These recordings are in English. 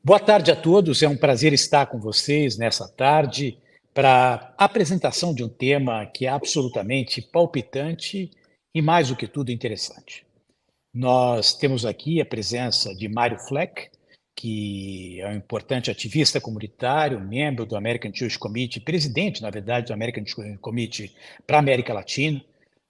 Boa tarde a todos, é um prazer estar com vocês nessa tarde para a apresentação de um tema que é absolutamente palpitante e, mais do que tudo, interessante. Nós temos aqui a presença de Mário Fleck, que é um importante ativista comunitário, membro do American Jewish Committee, presidente, na verdade, do American Jewish Committee para a América Latina,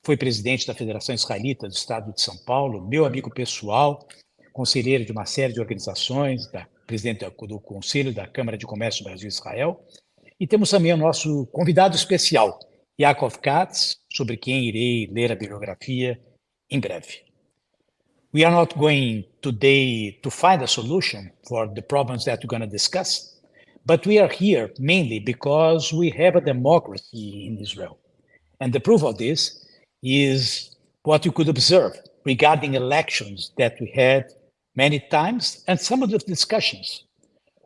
foi presidente da Federação Israelita do Estado de São Paulo, meu amigo pessoal, conselheiro de uma série de organizações, presidente do Conselho da Câmara de Comércio do Brasil e Israel. E temos também o nosso convidado especial, Yaacov Katz, sobre quem irei ler a bibliografia em breve. We are not going today to find a solution for the problems that we're going to discuss, but we are here mainly because we have a democracy in Israel. And the proof of this is what you could observe regarding elections that we had many times and some of the discussions.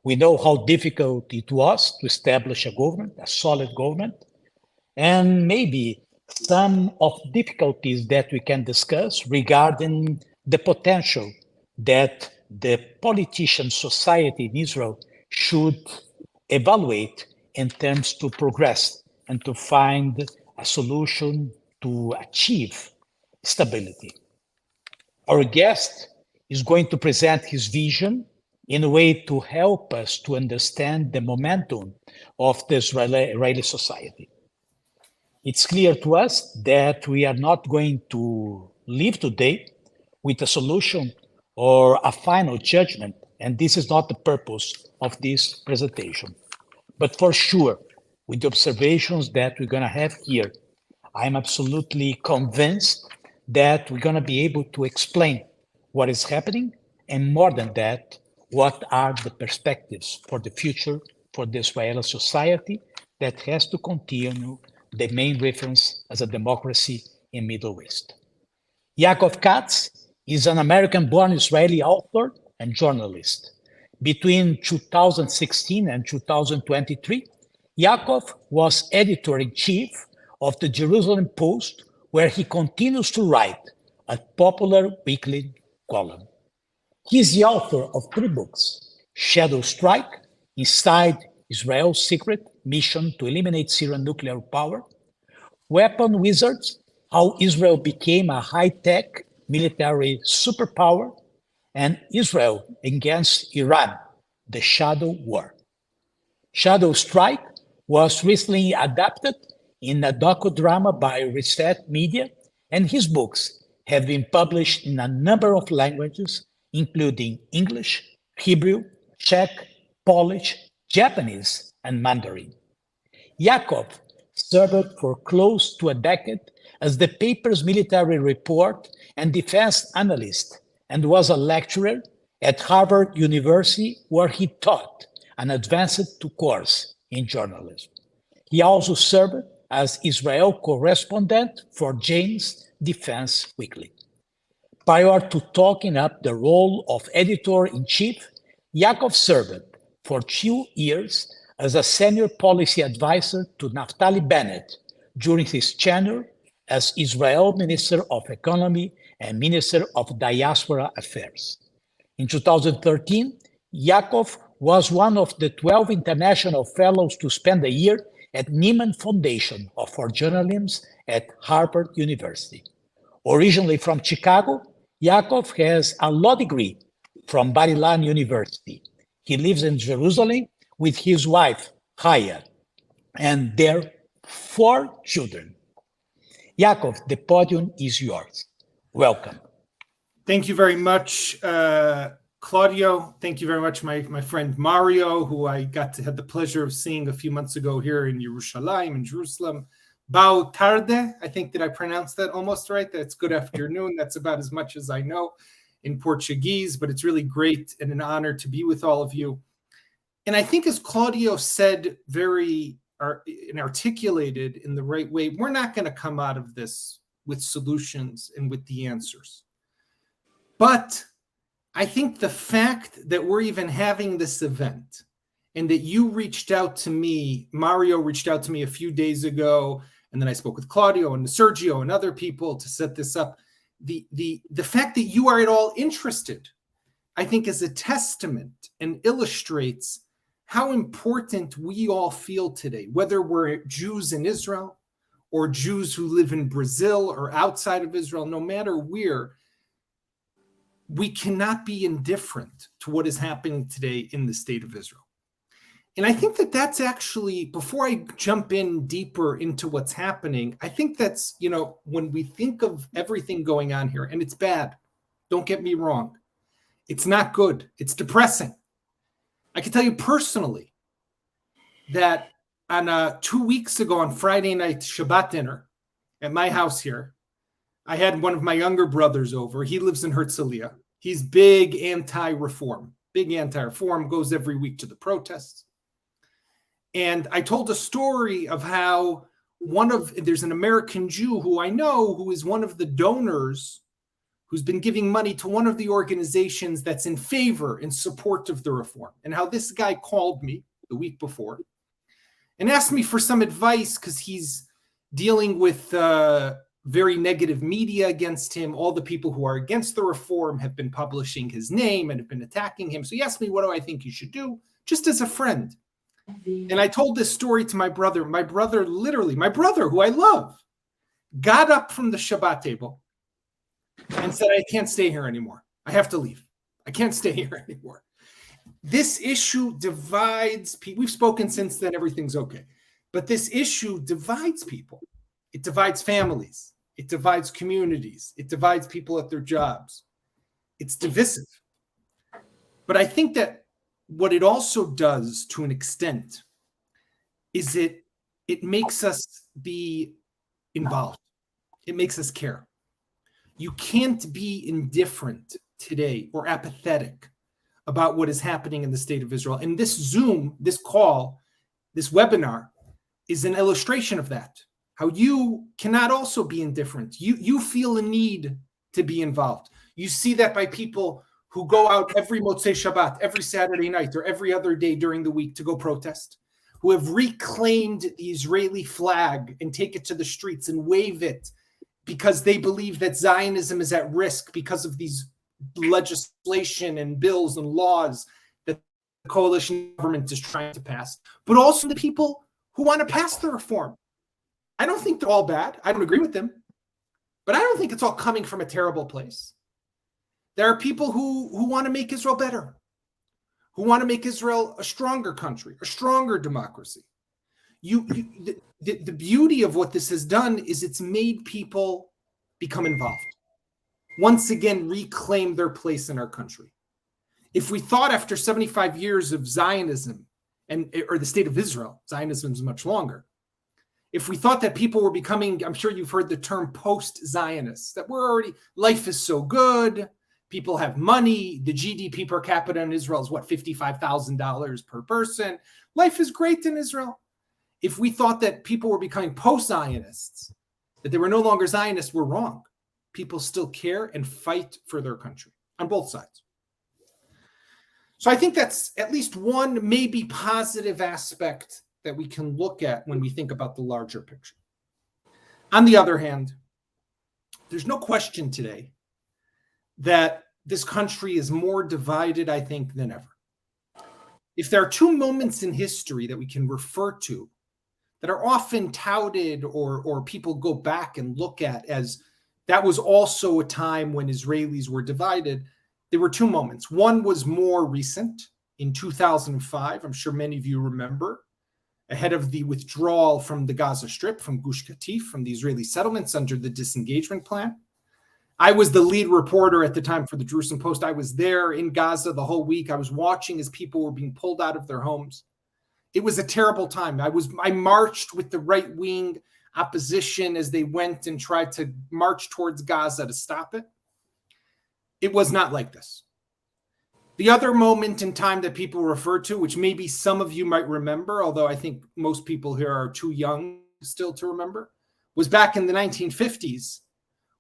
We know how difficult it was to establish a government, a solid government, and maybe some of difficulties that we can discuss regarding the potential that the politician society in Israel should evaluate in terms to progress and to find a solution to achieve stability. Our guest is going to present his vision in a way to help us to understand the momentum of the Israeli society. It's clear to us that we are not going to live today with a solution or a final judgment, and this is not the purpose of this presentation. But for sure, with the observations that we're going to have here, I'm absolutely convinced that we're going to be able to explain what is happening, and more than that, what are the perspectives for the future for the Israeli society that has to continue the main reference as a democracy in Middle East. Yaacov Katz is an American-born Israeli author and journalist. Between 2016 and 2023, Yaacov was editor-in-chief of the Jerusalém Post, where he continues to write a popular weekly column. He is the author of 3 books: Shadow Strike, Inside Israel's Secret Mission to Eliminate Syrian Nuclear Power, Weapon Wizards, How Israel Became a High-Tech Military Superpower, and Israel Against Iran, The Shadow War. Shadow Strike was recently adapted in a docudrama by Reset Media, and his books have been published in a number of languages, including English, Hebrew, Czech, Polish, Japanese, and Mandarin. Yaacov served for close to a decade as the paper's military report and defense analyst, and was a lecturer at Harvard University, where he taught an advanced course in journalism. He also served as Israel correspondent for Jane's Defense Weekly. Prior to taking up the role of editor-in-chief, Yaacov served for 2 years as a senior policy advisor to Naftali Bennett during his tenure as Israel Minister of Economy and Minister of Diaspora Affairs. In 2013, Yaacov was one of the 12 international fellows to spend a year at Nieman Foundation for Journalism at Harvard University. Originally from Chicago, Yaacov has a law degree from Bar Ilan University. He lives in Jerusalem with his wife, Chaya, and their 4 children. Yaacov, the podium is yours. Welcome. Thank you very much, Claudio. Thank you very much, my friend Mario, who I had the pleasure of seeing a few months ago here in Jerusalem, Boa tarde, I think, did I pronounce that almost right? That's good afternoon. That's about as much as I know in Portuguese, but it's really great and an honor to be with all of you. And I think, as Claudio said and articulated in the right way, we're not going to come out of this with solutions and with the answers. But I think the fact that we're even having this event and that you reached out to me, Mario reached out to me a few days ago, and then I spoke with Claudio and Sergio and other people to set this up. The fact that you are at all interested I think, is a testament and illustrates how important we all feel today, whether we're Jews in Israel or Jews who live in Brazil or outside of Israel, no matter where, we cannot be indifferent to what is happening today in the state of Israel. And I think that that's actually, before I jump in deeper into what's happening, I think that's, when we think of everything going on here, and it's bad, don't get me wrong, it's not good, it's depressing. I can tell you personally that on 2 weeks ago on Friday night Shabbat dinner at my house here, I had one of my younger brothers over. He lives in Herzliya. He's big anti-reform, goes every week to the protests. And I told a story of how there's an American Jew who I know who is one of the donors who's been giving money to one of the organizations that's in favor, in support of the reform, and how this guy called me the week before and asked me for some advice because he's dealing with very negative media against him. All the people who are against the reform have been publishing his name and have been attacking him. So he asked me, what do I think you should do? Just as a friend. And I told this story to my brother. My brother, who I love, got up from the Shabbat table and said, I can't stay here anymore. I have to leave. I can't stay here anymore. This issue divides people. We've spoken since then. Everything's okay. But this issue divides people. It divides families. It divides communities. It divides people at their jobs. It's divisive. But I think that what it also does to an extent is it makes us be involved. It makes us care. You can't be indifferent today or apathetic about what is happening in the state of Israel. And this Zoom, this call, this webinar is an illustration of that. How you cannot also be indifferent. You feel a need to be involved. You see that by people who go out every Motzei Shabbat, every Saturday night, or every other day during the week to go protest, who have reclaimed the Israeli flag and take it to the streets and wave it because they believe that Zionism is at risk because of these legislation and bills and laws that the coalition government is trying to pass, but also the people who want to pass the reform. I don't think they're all bad. I don't agree with them, but I don't think it's all coming from a terrible place. There are people who want to make Israel better, who want to make Israel a stronger country, a stronger democracy. The beauty of what this has done is it's made people become involved. Once again, reclaim their place in our country. If we thought after 75 years of Zionism or the state of Israel, Zionism is much longer. If we thought that people were becoming, I'm sure you've heard the term post-Zionists, that life is so good, people have money, the GDP per capita in Israel is $55,000 per person. Life is great in Israel. If we thought that people were becoming post-Zionists, that they were no longer Zionists, we're wrong. People still care and fight for their country on both sides. So I think that's at least one maybe positive aspect that we can look at when we think about the larger picture. On the other hand, there's no question today that this country is more divided, I think, than ever. If there are two moments in history that we can refer to that are often touted or people go back and look at as that was also a time when Israelis were divided, there were two moments. One was more recent in 2005. I'm sure many of you remember, ahead of the withdrawal from the Gaza Strip, from Gush Katif, from the Israeli settlements under the disengagement plan. I was the lead reporter at the time for the Jerusalem Post. I was there in Gaza the whole week. I was watching as people were being pulled out of their homes. It was a terrible time. I marched with the right-wing opposition as they went and tried to march towards Gaza to stop it. It was not like this. The other moment in time that people refer to, which maybe some of you might remember, although I think most people here are too young still to remember, was back in the 1950s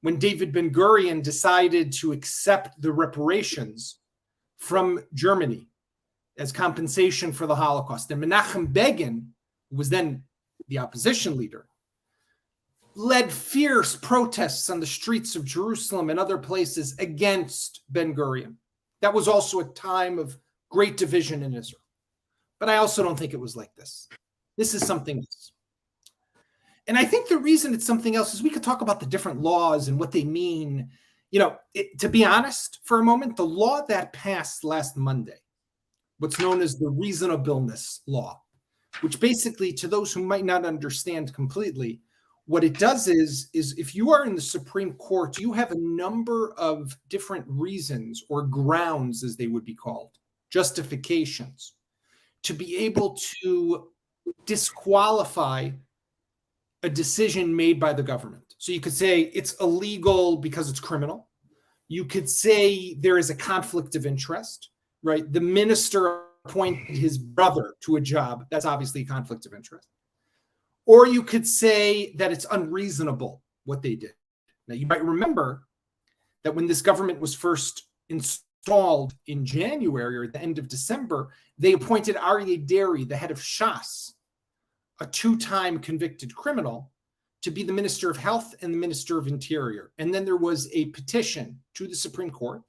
when David Ben-Gurion decided to accept the reparations from Germany as compensation for the Holocaust. And Menachem Begin, who was then the opposition leader, led fierce protests on the streets of Jerusalem and other places against Ben-Gurion. That was also a time of great division in Israel. But I also don't think it was like this. This is something else. And I think the reason it's something else is we could talk about the different laws and what they mean. To be honest for a moment, the law that passed last Monday, what's known as the reasonableness law, which basically, to those who might not understand completely, what it does is if you are in the Supreme Court, you have a number of different reasons or grounds, as they would be called, justifications, to be able to disqualify a decision made by the government. So you could say it's illegal because it's criminal. You could say there is a conflict of interest, right? The minister appointed his brother to a job. That's obviously a conflict of interest. Or you could say that it's unreasonable what they did. Now, you might remember that when this government was first installed in January or at the end of December, they appointed Aryeh Deri, the head of Shas, a two-time convicted criminal, to be the Minister of Health and the Minister of Interior. And then there was a petition to the Supreme Court.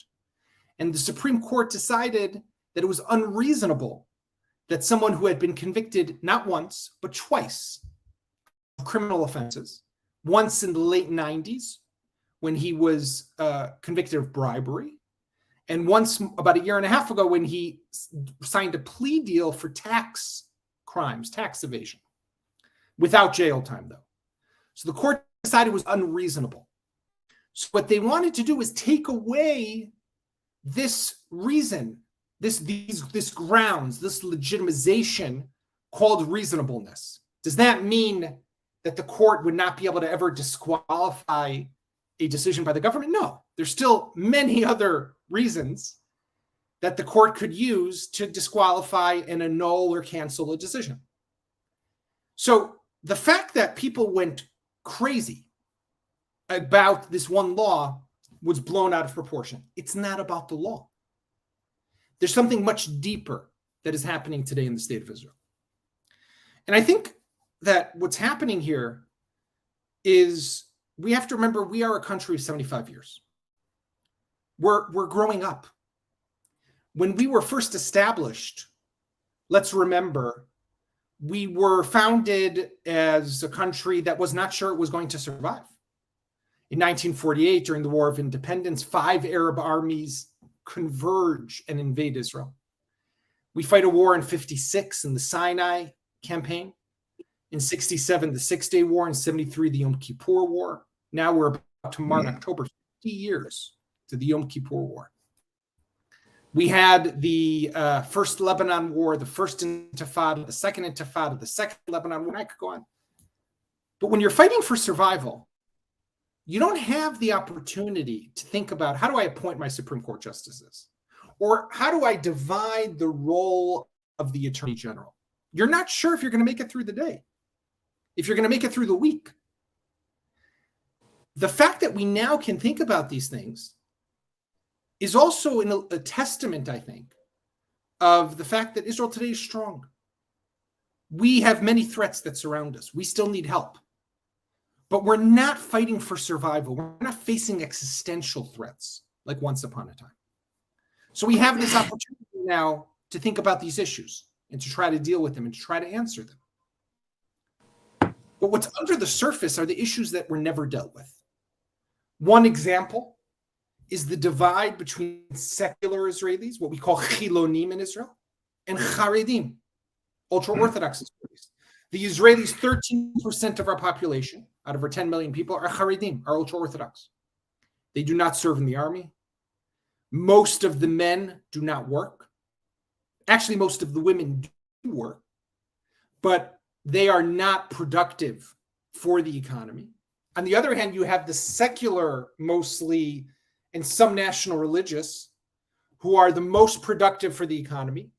And the Supreme Court decided that it was unreasonable that someone who had been convicted not once, but twice of criminal offenses, once in the late 90s when he was convicted of bribery, and once about a year and a half ago when he signed a plea deal for tax crimes, tax evasion, without jail time, though. So the court decided it was unreasonable. So what they wanted to do was take away this reason, this grounds, this legitimization called reasonableness. Does that mean that the court would not be able to ever disqualify a decision by the government? No, there's still many other reasons that the court could use to disqualify and annul or cancel a decision. So the fact that people went crazy about this one law was blown out of proportion. It's not about the law. There's something much deeper that is happening today in the state of Israel. And I think that what's happening here is we have to remember we are a country of 75 years. We're growing up. When we were first established, let's remember, we were founded as a country that was not sure it was going to survive. In 1948, during the War of Independence, 5 Arab armies converge and invade Israel. We fight a war in 56 in the Sinai campaign. In 67, the Six-Day War. In 73, the Yom Kippur War. Now we're about to mark October 50 years to the Yom Kippur War. We had the first Lebanon War, the first Intifada, the second Intifada, the second Lebanon War. I could go on. But when you're fighting for survival, you don't have the opportunity to think about, how do I appoint my Supreme Court justices? Or how do I divide the role of the Attorney General? You're not sure if you're going to make it through the day, if you're going to make it through the week. The fact that we now can think about these things is also a testament, I think, of the fact that Israel today is strong. We have many threats that surround us. We still need help. But we're not fighting for survival. We're not facing existential threats like once upon a time. So we have this opportunity now to think about these issues and to try to deal with them and to try to answer them. But what's under the surface are the issues that were never dealt with. One example is the divide between secular Israelis, what we call chilonim in Israel, and charedim, ultra-Orthodox Israelis. The Israelis, 13% of our population, out of our 10 million people, are charedim, are ultra-Orthodox. They do not serve in the army. Most of the men do not work. Actually, most of the women do work, but they are not productive for the economy. On the other hand, you have the secular, mostly, and some national religious, who are the most productive for the economy,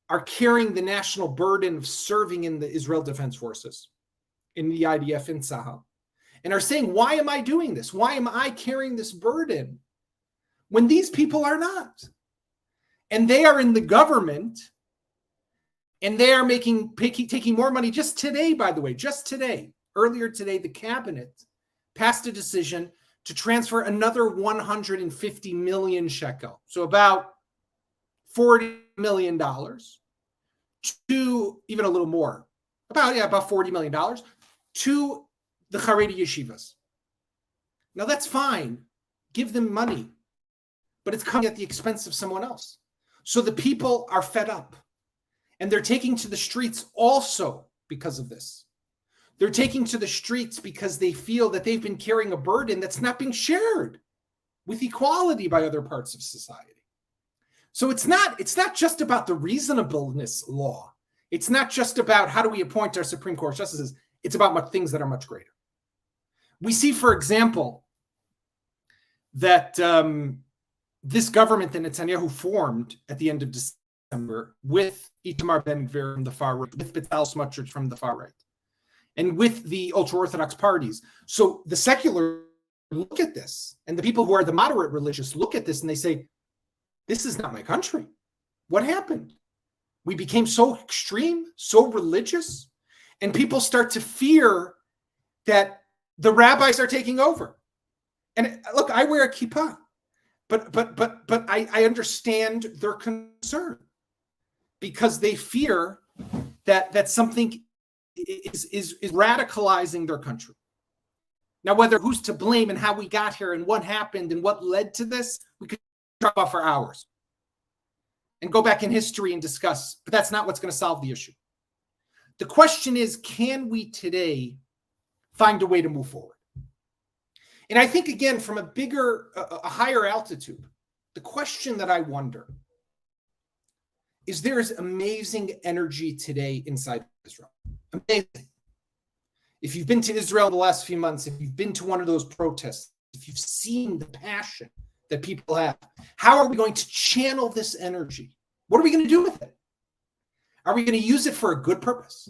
are carrying the national burden of serving in the Israel Defense Forces, in the IDF, in Tzahal, and are saying, why am I doing this? Why am I carrying this burden when these people are not? And they are in the government, and they are taking more money. Just today, by the way, earlier today, the cabinet passed a decision to transfer another 150 million shekel, so about $40 million, to even a little more, about $40 million, to the Haredi yeshivas. Now that's fine. Give them money, but it's coming at the expense of someone else. So the people are fed up, and they're taking to the streets also because of this. They're taking to the streets because they feel that they've been carrying a burden that's not being shared with equality by other parts of society. So it's not just about the reasonableness law. It's not just about how do we appoint our Supreme Court justices. It's about things that are much greater. We see, for example, that this government that Netanyahu formed at the end of December with Itamar Ben-Gvir from the far right, with Bezalel Smotrich from the far right, and with the ultra-Orthodox parties. So the secular look at this, and the people who are the moderate religious look at this and they say, this is not my country. What happened? We became so extreme, so religious, and people start to fear that the rabbis are taking over. And look, I wear a kippah, but I understand their concern because they fear that something is radicalizing their country. Now, whether who's to blame and how we got here and what happened and what led to this, we could talk about for hours and go back in history and discuss, but that's not what's going to solve the issue. The question is, can we today find a way to move forward? And I think, again, from a higher altitude, the question that I wonder is there is amazing energy today inside Israel. Amazing. If you've been to Israel the last few months, if you've been to one of those protests, if you've seen the passion that people have, how are we going to channel this energy? What are we going to do with it? Are we going to use it for a good purpose?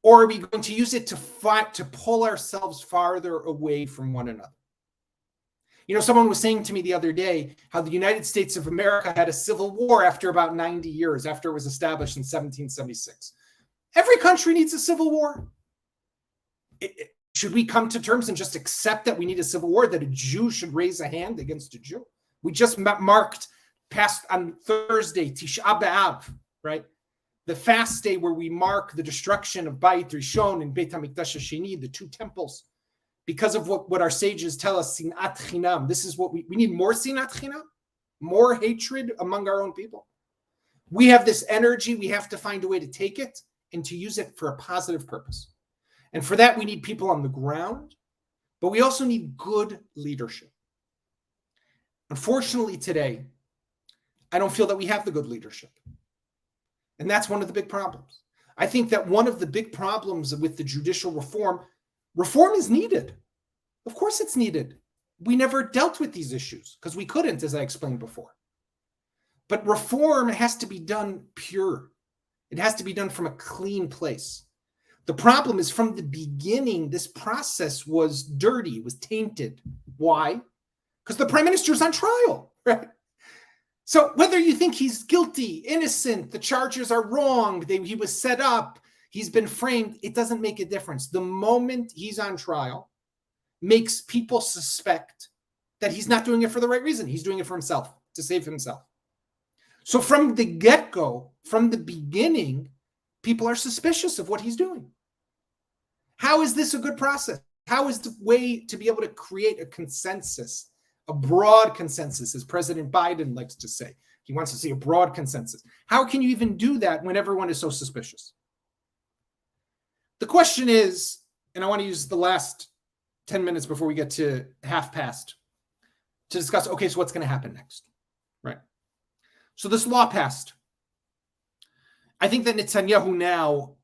Or are we going to use it to pull ourselves farther away from one another? You know, someone was saying to me the other day how the United States of America had a civil war after about 90 years, after it was established in 1776. Every country needs a civil war. Should we come to terms and just accept that we need a civil war, that a Jew should raise a hand against a Jew? We just marked past on Thursday, Tisha B'Av, right? The fast day where we mark the destruction of Bayit Rishon and Beit HaMikdash HaSheni, the two temples, because of what our sages tell us, sinat chinam. This is what we need, more sinat chinam, more hatred among our own people. We have this energy. We have to find a way to take it and to use it for a positive purpose. And for that, we need people on the ground, but we also need good leadership. Unfortunately, today, I don't feel that we have the good leadership. And that's one of the big problems. I think that one of the big problems with the judicial reform is needed. Of course it's needed. We never dealt with these issues because we couldn't, as I explained before. But reform has to be done pure. It has to be done from a clean place. The problem is from the beginning, this process was dirty, was tainted. Why? Because the prime minister is on trial, right? So whether you think he's guilty, innocent, the charges are wrong, he was set up, he's been framed, it doesn't make a difference. The moment he's on trial makes people suspect that he's not doing it for the right reason. He's doing it for himself, to save himself. So from the get-go, from the beginning, people are suspicious of what he's doing. How is this a good process? How is the way to be able to create a consensus, a broad consensus, as President Biden likes to say? He wants to see a broad consensus. How can you even do that when everyone is so suspicious? The question is, and I want to use the last 10 minutes before we get to half past to discuss, okay, so what's going to happen next, right? So this law passed. I think that Netanyahu now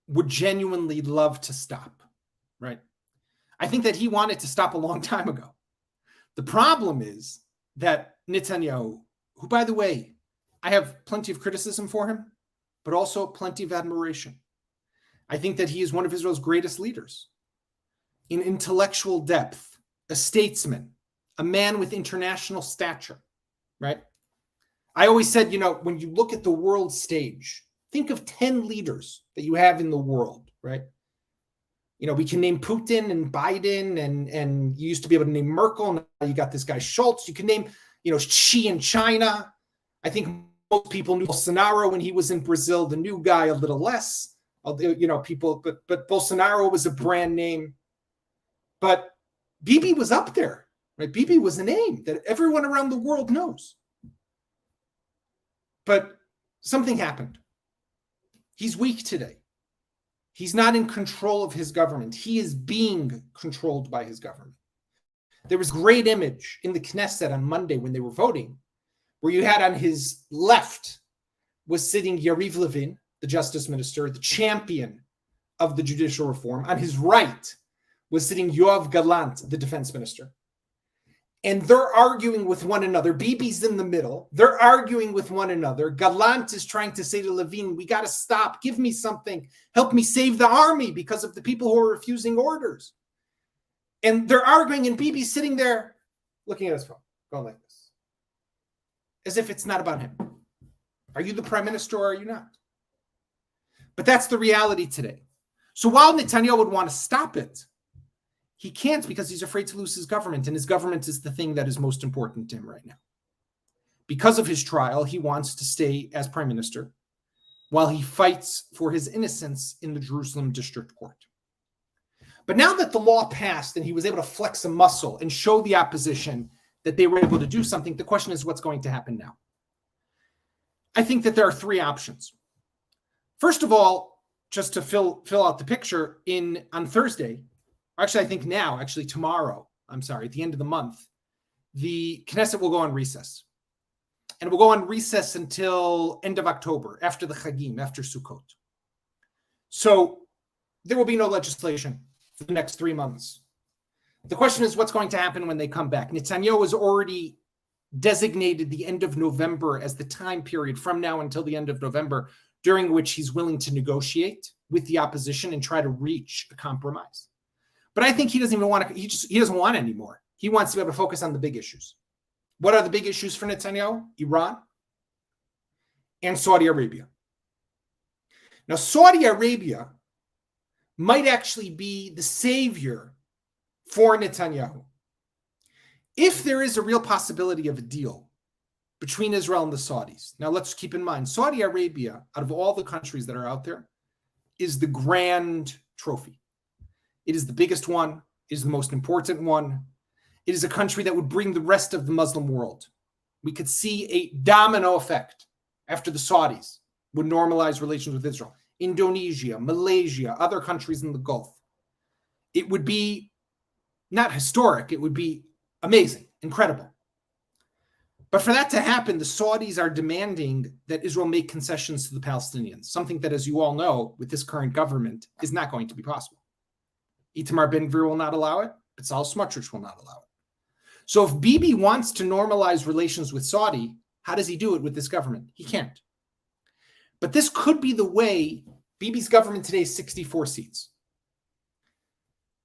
would genuinely love to stop, right? I think that he wanted to stop a long time ago. The problem is that Netanyahu, who, by the way, I have plenty of criticism for him, but also plenty of admiration. I think that he is one of Israel's greatest leaders in intellectual depth, a statesman, a man with international stature, right? I always said, you know, when you look at the world stage, think of 10 leaders that you have in the world, right? We can name Putin and Biden, and you used to be able to name Merkel. Now you got this guy Schultz. You can name, Xi in China. I think most people knew Bolsonaro when he was in Brazil. The new guy a little less. People, but Bolsonaro was a brand name. But Bibi was up there, right? Bibi was a name that everyone around the world knows. But something happened. He's weak today. He's not in control of his government. He is being controlled by his government. There was a great image in the Knesset on Monday when they were voting, where you had on his left was sitting Yariv Levin, the justice minister, the champion of the judicial reform. On his right was sitting Yoav Gallant, the defense minister. And they're arguing with one another. Bibi's in the middle. They're arguing with one another. Gallant is trying to say to Levin, we got to stop. Give me something. Help me save the army because of the people who are refusing orders. And they're arguing, and Bibi's sitting there looking at his phone, going like this, as if it's not about him. Are you the prime minister or are you not? But that's the reality today. So while Netanyahu would want to stop it, he can't, because he's afraid to lose his government, and his government is the thing that is most important to him right now. Because of his trial, he wants to stay as prime minister while he fights for his innocence in the Jerusalem district court. But now that the law passed and he was able to flex a muscle and show the opposition that they were able to do something, the question is what's going to happen now? I think that there are three options. First of all, just to fill out the picture, on Thursday, actually, I think now, tomorrow, at the end of the month, the Knesset will go on recess. And it will go on recess until end of October, after the Chagim, after Sukkot. So there will be no legislation for the next 3 months. The question is what's going to happen when they come back. Netanyahu has already designated the end of November as the time period from now until the end of November during which he's willing to negotiate with the opposition and try to reach a compromise. But I think he doesn't even want to, he doesn't want anymore. He wants to be able to focus on the big issues. What are the big issues for Netanyahu? Iran and Saudi Arabia. Now, Saudi Arabia might actually be the savior for Netanyahu. If there is a real possibility of a deal between Israel and the Saudis. Now, let's keep in mind, Saudi Arabia, out of all the countries that are out there, is the grand trophy. It is the biggest one. It is the most important one. It is a country that would bring the rest of the Muslim world. We could see a domino effect after the Saudis would normalize relations with Israel. Indonesia, Malaysia, other countries in the Gulf. It would be not historic. It would be amazing, incredible. But for that to happen, the Saudis are demanding that Israel make concessions to the Palestinians, something that, as you all know, with this current government, is not going to be possible. Itamar Ben-Gvir will not allow it. Bezalel Smotrich will not allow it. So if Bibi wants to normalize relations with Saudi, how does he do it with this government? He can't. But this could be the way. Bibi's government today is 64 seats.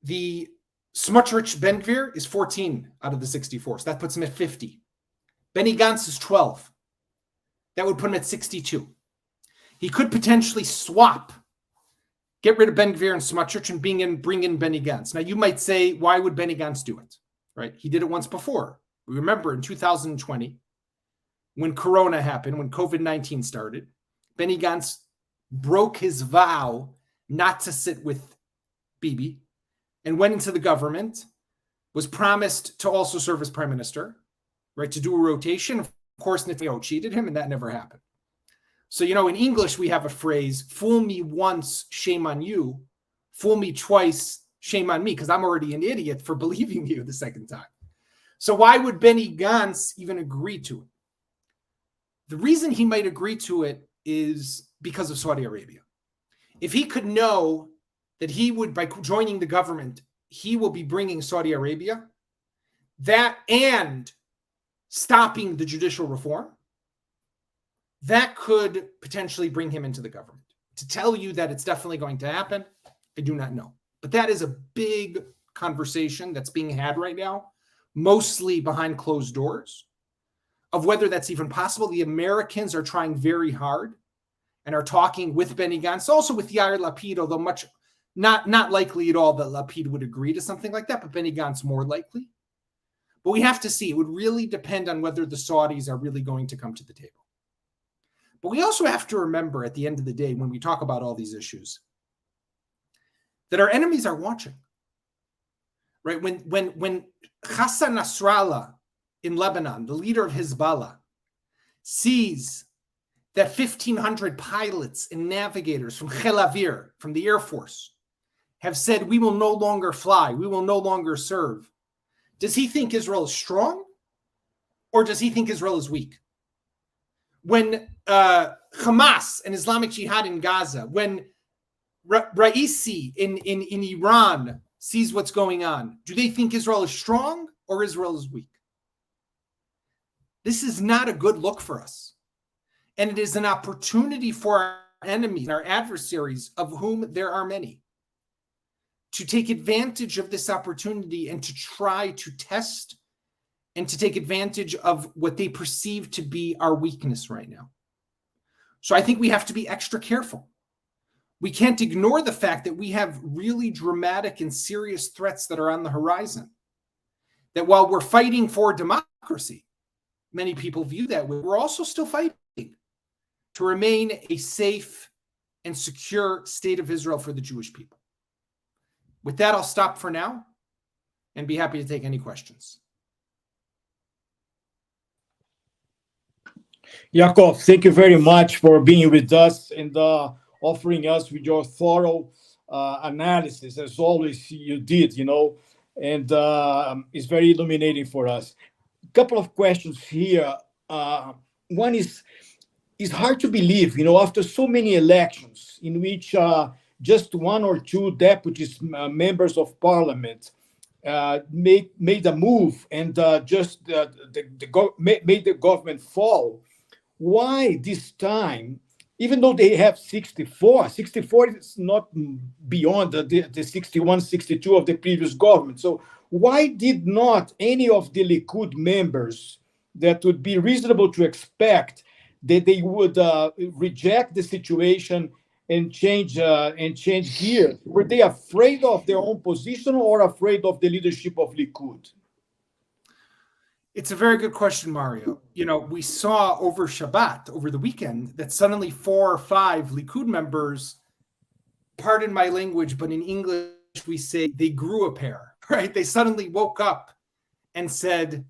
The Smotrich Ben-Gvir is 14 out of the 64. So that puts him at 50. Benny Gantz is 12. That would put him at 62. He could potentially swap, get rid of Ben-Gvir and Smotrich and bring in Benny Gantz. Now, you might say, why would Benny Gantz do it? Right? He did it once before. We remember in 2020, when Corona happened, when COVID-19 started, Benny Gantz broke his vow not to sit with Bibi and went into the government, was promised to also serve as prime minister, right, to do a rotation. Of course, Netanyahu cheated him, and that never happened. So, in English, we have a phrase, fool me once, shame on you. Fool me twice, shame on me, because I'm already an idiot for believing you the second time. So why would Benny Gantz even agree to it? The reason he might agree to it is because of Saudi Arabia. If he could know that he would, by joining the government, he will be bringing Saudi Arabia, that and stopping the judicial reform, that could potentially bring him into the government. To tell you that it's definitely going to happen, I do not know. But that is a big conversation that's being had right now, mostly behind closed doors, of whether that's even possible. The Americans are trying very hard and are talking with Benny Gantz, also with Yair Lapid, although much Not likely at all that Lapid would agree to something like that, but Benny Gantz more likely. But we have to see. It would really depend on whether the Saudis are really going to come to the table. But we also have to remember at the end of the day, when we talk about all these issues, that our enemies are watching. Right? When Hassan Nasrallah in Lebanon, the leader of Hezbollah, sees that 1,500 pilots and navigators from Chel Avir, from the Air Force, have said, we will no longer fly, we will no longer serve. Does he think Israel is strong? Or does he think Israel is weak? When Hamas and Islamic Jihad in Gaza, when Raisi in Iran sees what's going on, do they think Israel is strong or Israel is weak? This is not a good look for us. And it is an opportunity for our enemies, our adversaries, of whom there are many, to take advantage of this opportunity and to try to test and to take advantage of what they perceive to be our weakness right now. So I think we have to be extra careful. We can't ignore the fact that we have really dramatic and serious threats that are on the horizon. That while we're fighting for democracy, many people view that way, we're also still fighting to remain a safe and secure state of Israel for the Jewish people. With that, I'll stop for now and be happy to take any questions. Yaacov, thank you very much for being with us and offering us with your thorough analysis, as always you did, and it's very illuminating for us. A couple of questions here. One is, it's hard to believe, after so many elections in which just one or two deputies, members of parliament, made a made the government fall. Why this time, even though they have 64 is not beyond the 61, 62 of the previous government. So why did not any of the Likud members that would be reasonable to expect that they would reject the situation and change gears? Were they afraid of their own position or afraid of the leadership of Likud? It's a very good question, Mario. We saw over Shabbat, over the weekend, that suddenly 4 or 5 Likud members, pardon my language, but in English we say they grew a pair, right? They suddenly woke up and said,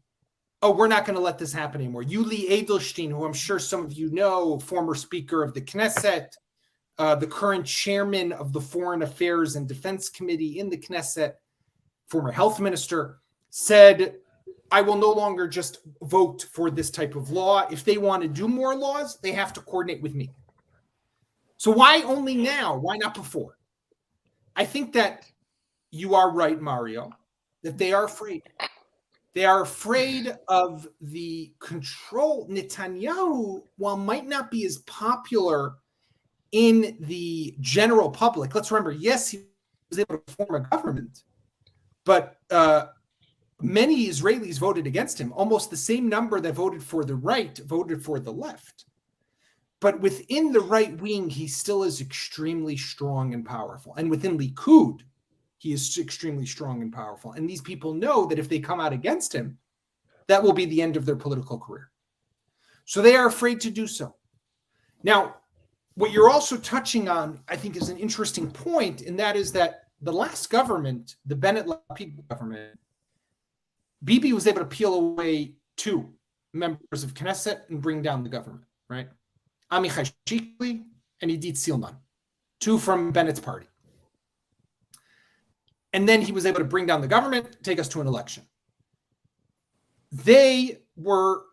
oh, we're not going to let this happen anymore. Yuli Edelstein, who I'm sure some of you know, former Speaker of the Knesset, the current chairman of the Foreign Affairs and Defense Committee in the Knesset, former health minister, said, I will no longer just vote for this type of law. If they want to do more laws, they have to coordinate with me. So why only now? Why not before? I think that you are right, Mario, that they are afraid. They are afraid of the control. Netanyahu, while might not be as popular in the general public, let's remember, yes, he was able to form a government, but many Israelis voted against him. Almost the same number that voted for the right voted for the left. But within the right wing, he still is extremely strong and powerful. And within Likud, he is extremely strong and powerful. And these people know that if they come out against him, that will be the end of their political career. So they are afraid to do so. Now, what you're also touching on, I think, is an interesting point, and that is that the last government, the Bennett-Lapid government, Bibi was able to peel away 2 members of Knesset and bring down the government, right? Amichai Shikli and Idit Silman, 2 from Bennett's party. And then he was able to bring down the government, take us to an election. They were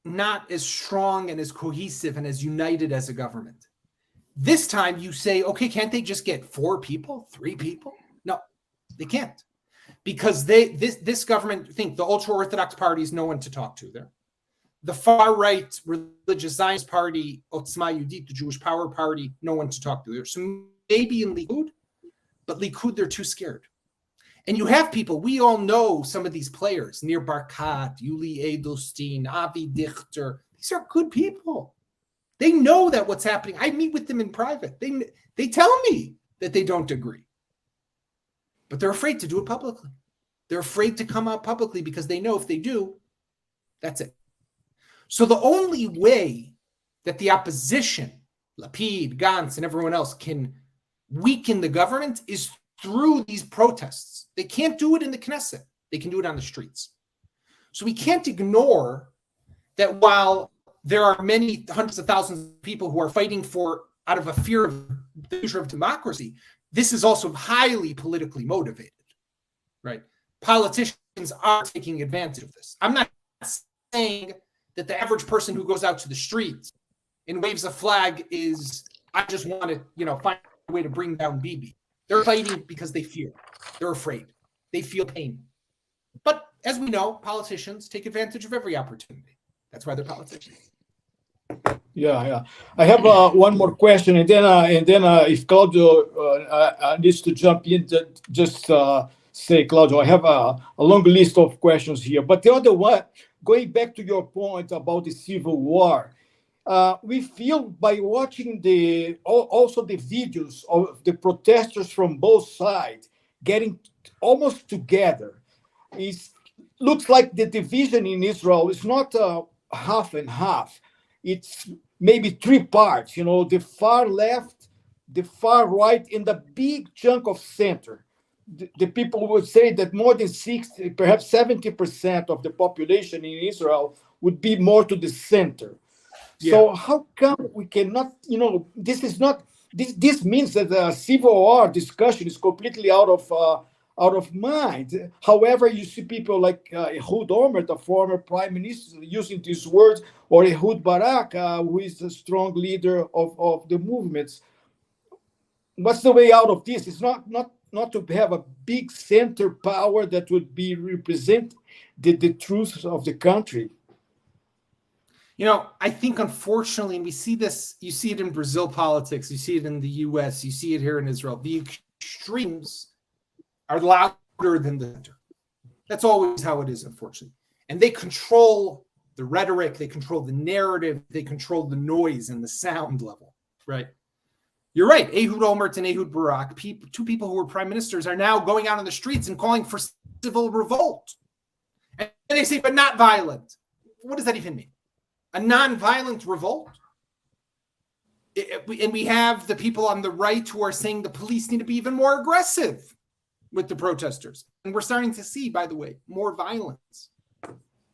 not as strong and as cohesive and as united as a government. This time you say, okay, can't they just get 4 people, 3 people? No, they can't. Because this government think the ultra-Orthodox party is no one to talk to there. The far-right religious Zionist party, Otzma Yehudit, the Jewish Power Party, no one to talk to there. So maybe in Likud, but Likud, they're too scared. And you have people, we all know some of these players, Nir Barkat, Yuli Edelstein, Avi Dichter. These are good people. They know that what's happening. I meet with them in private. They tell me that they don't agree. But they're afraid to do it publicly. They're afraid to come out publicly because they know if they do, that's it. So the only way that the opposition, Lapid, Gantz, and everyone else, can weaken the government is through these protests. They can't do it in the Knesset. They can do it on the streets. So we can't ignore that while there are many hundreds of thousands of people who are fighting for, out of a fear of the future of democracy, this is also highly politically motivated, right? Politicians are taking advantage of this. I'm not saying that the average person who goes out to the streets and waves a flag is, I just want to, find a way to bring down Bibi. They're fighting because they fear. They're afraid. They feel pain. But as we know, politicians take advantage of every opportunity. That's why they're politicians. Yeah. I have one more question, and then if Claudio needs to jump in, just say, Claudio, I have a long list of questions here. But the other one, going back to your point about the civil war, we feel by watching also the videos of the protesters from both sides getting almost together. It looks like the division in Israel is not half and half. It's maybe three parts, the far left, the far right, and the big chunk of center. The people would say that more than 60, perhaps 70% of the population in Israel would be more to the center. Yeah. So how come we cannot, this is not, this means that the civil war discussion is completely out of mind. However, you see people like Ehud Olmert, the former prime minister, using these words, or Ehud Barak, who is a strong leader of the movements. What's the way out of this? It's not to have a big center power that would be represent the truth of the country. I think unfortunately, and we see this, you see it in Brazil politics, you see it in the US, you see it here in Israel, the extremes are louder than the center. That's always how it is, unfortunately. And they control the rhetoric, they control the narrative, they control the noise and the sound level, right? You're right. Ehud Olmert and Ehud Barak, two people who were prime ministers, are now going out on the streets and calling for civil revolt. And they say, but not violent. What does that even mean? A non-violent revolt? And we have the people on the right who are saying the police need to be even more aggressive with the protesters. And we're starting to see, by the way, more violence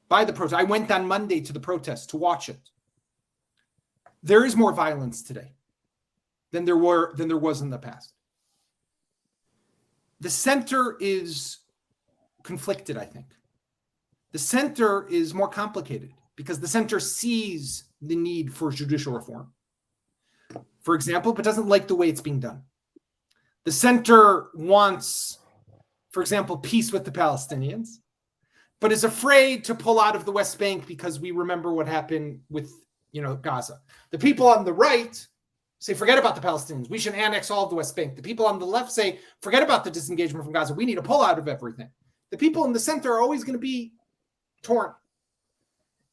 by the protest. I went on Monday to the protest to watch it. There is more violence today than there was in the past. The center is conflicted, I think. The center is more complicated because the center sees the need for judicial reform, for example, but doesn't like the way it's being done. The center wants, for example, peace with the Palestinians, but is afraid to pull out of the West Bank because we remember what happened with, Gaza. The people on the right say, forget about the Palestinians. We should annex all of the West Bank. The people on the left say, forget about the disengagement from Gaza. We need to pull out of everything. The people in the center are always going to be torn.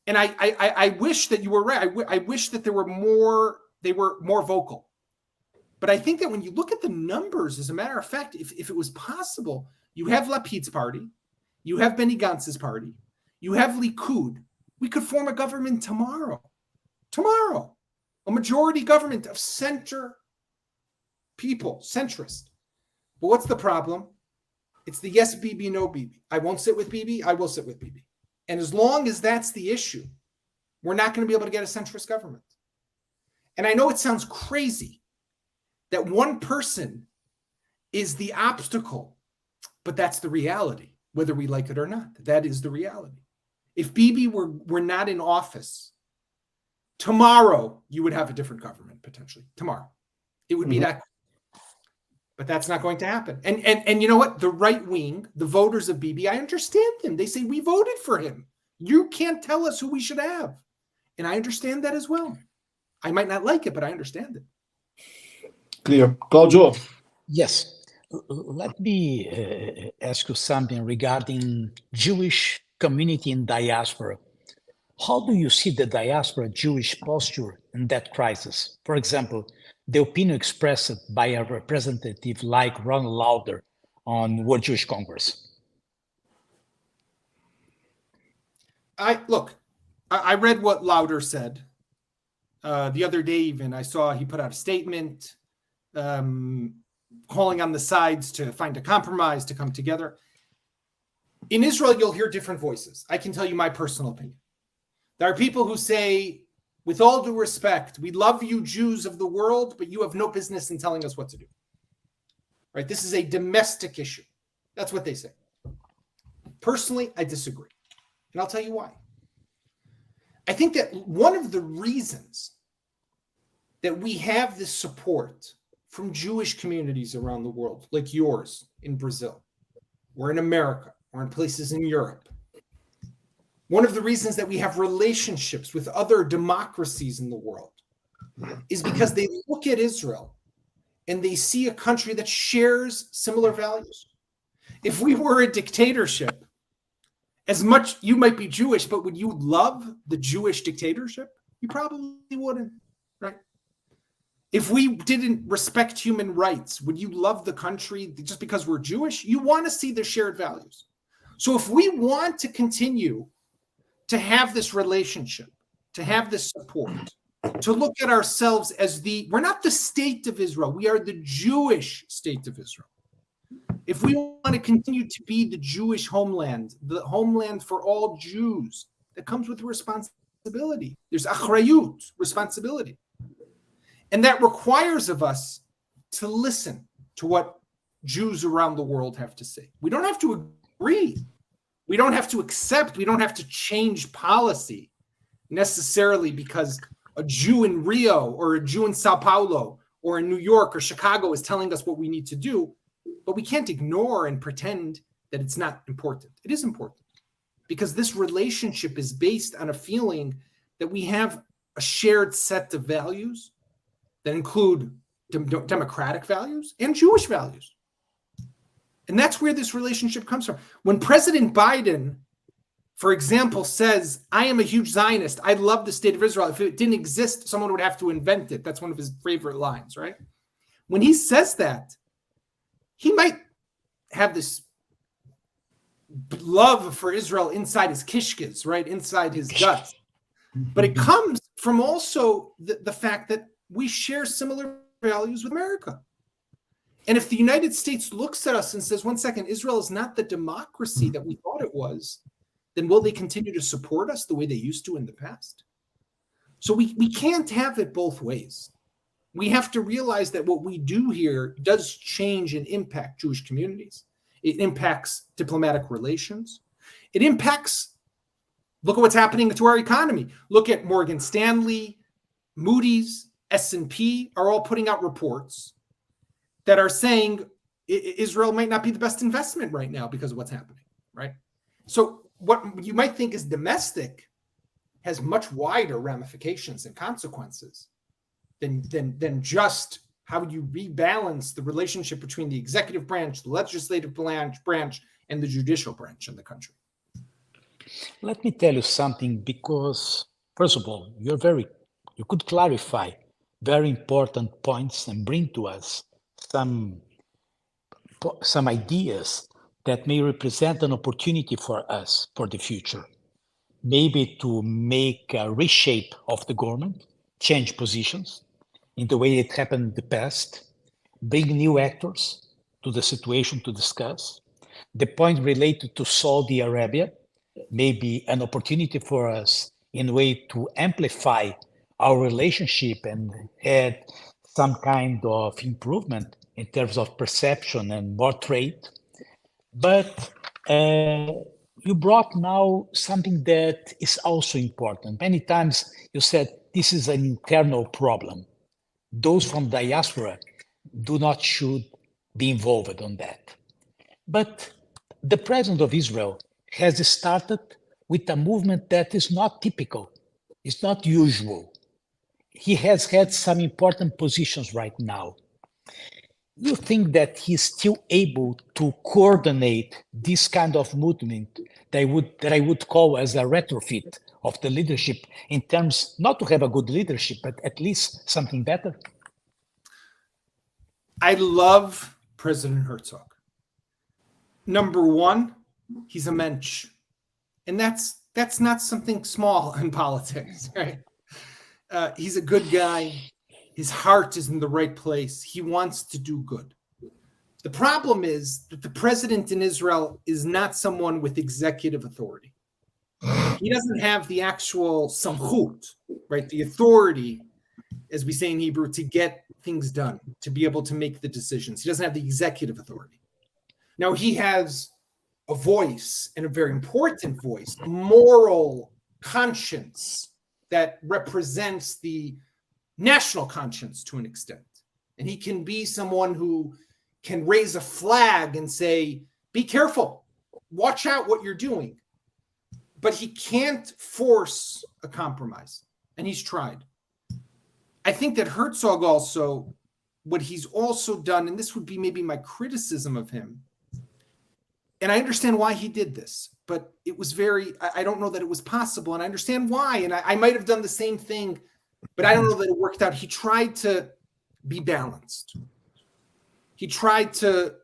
And I wish that you were right. I wish that they were more vocal. But I think that when you look at the numbers, as a matter of fact, if it was possible, you have Lapid's party, you have Benny Gantz's party, you have Likud. We could form a government tomorrow. A majority government of center people, centrist. But what's the problem? It's the yes Bibi, no Bibi. I won't sit with Bibi, I will sit with Bibi. And as long as that's the issue, we're not going to be able to get a centrist government. And I know it sounds crazy that one person is the obstacle, but that's the reality, whether we like it or not. That is the reality. If Bibi were not in office, tomorrow you would have a different government, potentially. Tomorrow. It would be that. But that's not going to happen. And you know what? The right wing, the voters of Bibi, I understand them. They say, we voted for him. You can't tell us who we should have. And I understand that as well. I might not like it, but I understand it. Clear. Claudio. Yes. Let me ask you something regarding Jewish community in diaspora. How do you see the diaspora Jewish posture in that crisis? For example, the opinion expressed by a representative like Ron Lauder on World Jewish Congress? I read what Lauder said the other day. Even I saw he put out a statement calling on the sides to find a compromise, to come together. In Israel, you'll hear different voices. I can tell you my personal opinion. There are people who say, with all due respect, we love you Jews of the world, but you have no business in telling us what to do. Right? This is a domestic issue. That's what they say. Personally, I disagree. And I'll tell you why. I think that one of the reasons that we have this support from Jewish communities around the world, like yours in Brazil, or in America, or in places in Europe, one of the reasons that we have relationships with other democracies in the world is because they look at Israel and they see a country that shares similar values. If we were a dictatorship, as much you might be Jewish, but would you love the Jewish dictatorship? You probably wouldn't, right? If we didn't respect human rights, would you love the country just because we're Jewish? You want to see the shared values. So if we want to continue to have this relationship, to have this support, to look at ourselves as we're not the state of Israel, we are the Jewish state of Israel. If we want to continue to be the Jewish homeland, the homeland for all Jews, that comes with responsibility. There's achrayut, responsibility. And that requires of us to listen to what Jews around the world have to say. We don't have to agree. We don't have to accept. We don't have to change policy necessarily because a Jew in Rio or a Jew in Sao Paulo or in New York or Chicago is telling us what we need to do. But we can't ignore and pretend that it's not important. It is important because this relationship is based on a feeling that we have a shared set of values that include democratic values and Jewish values. And that's where this relationship comes from. When President Biden, for example, says, I am a huge Zionist, I love the state of Israel. If it didn't exist, someone would have to invent it. That's one of his favorite lines, right? When he says that, he might have this love for Israel inside his kishkes, right? Inside his guts. But it comes from also the fact that we share similar values with America. And if the United States looks at us and says, 1 second, Israel is not the democracy that we thought it was, then will they continue to support us the way they used to in the past? So we can't have it both ways. We have to realize that what we do here does change and impact Jewish communities. It impacts diplomatic relations. It impacts, look at what's happening to our economy. Look at Morgan Stanley, Moody's, S&P are all putting out reports that are saying Israel might not be the best investment right now because of what's happening, right? So what you might think is domestic has much wider ramifications and consequences than just how you rebalance the relationship between the executive branch, the legislative branch, and the judicial branch in the country. Let me tell you something, because first of all, you could clarify very important points and bring to us some ideas that may represent an opportunity for us for the future. Maybe to make a reshape of the government, change positions in the way it happened in the past, bring new actors to the situation to discuss. The point related to Saudi Arabia may be an opportunity for us in a way to amplify our relationship and add some kind of improvement in terms of perception and more trade. But you brought now something that is also important. Many times you said this is an internal problem. Those from diaspora should be involved on that. But the president of Israel has started with a movement that is not typical. It's not usual. He has had some important positions right now. You think that he's still able to coordinate this kind of movement that I would call as a retrofit of the leadership in terms, not to have a good leadership, but at least something better? I love President Herzog. Number one, he's a mensch. And that's not something small in politics, right? He's a good guy. His heart is in the right place. He wants to do good. The problem is that the president in Israel is not someone with executive authority. He doesn't have the actual samchut, right? The authority, as we say in Hebrew, to get things done, to be able to make the decisions. He doesn't have the executive authority. Now, he has a voice, and a very important voice, a moral conscience that represents the national conscience to an extent. And he can be someone who can raise a flag and say, be careful, watch out what you're doing. But he can't force a compromise. And he's tried. I think that Herzog also, what he's also done, and this would be maybe my criticism of him, and I understand why he did this, but it was I don't know that it was possible, and I understand why, and I might have done the same thing, but I don't know that it worked out. He tried to be balanced. He tried to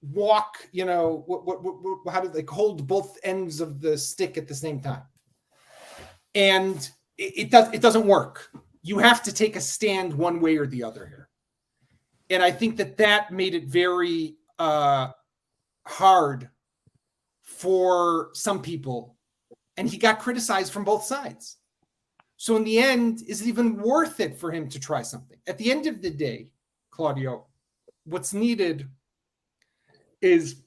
walk, how do they hold both ends of the stick at the same time? And it doesn't work. You have to take a stand one way or the other here. And I think that made it very hard for some people, and he got criticized from both sides. So in the end, is it even worth it for him to try something? At the end of the day, Claudio, what's needed is,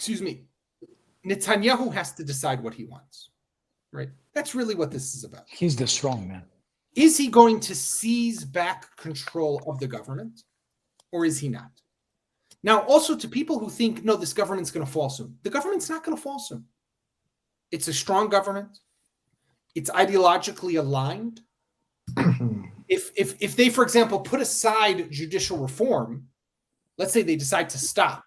Netanyahu has to decide what he wants, right? That's really what this is about. He's the strong man. Is he going to seize back control of the government, or is he not? Now, also to people who think, no, this government's going to fall soon. The government's not going to fall soon. It's a strong government. It's ideologically aligned. If they, for example, put aside judicial reform, let's say they decide to stop,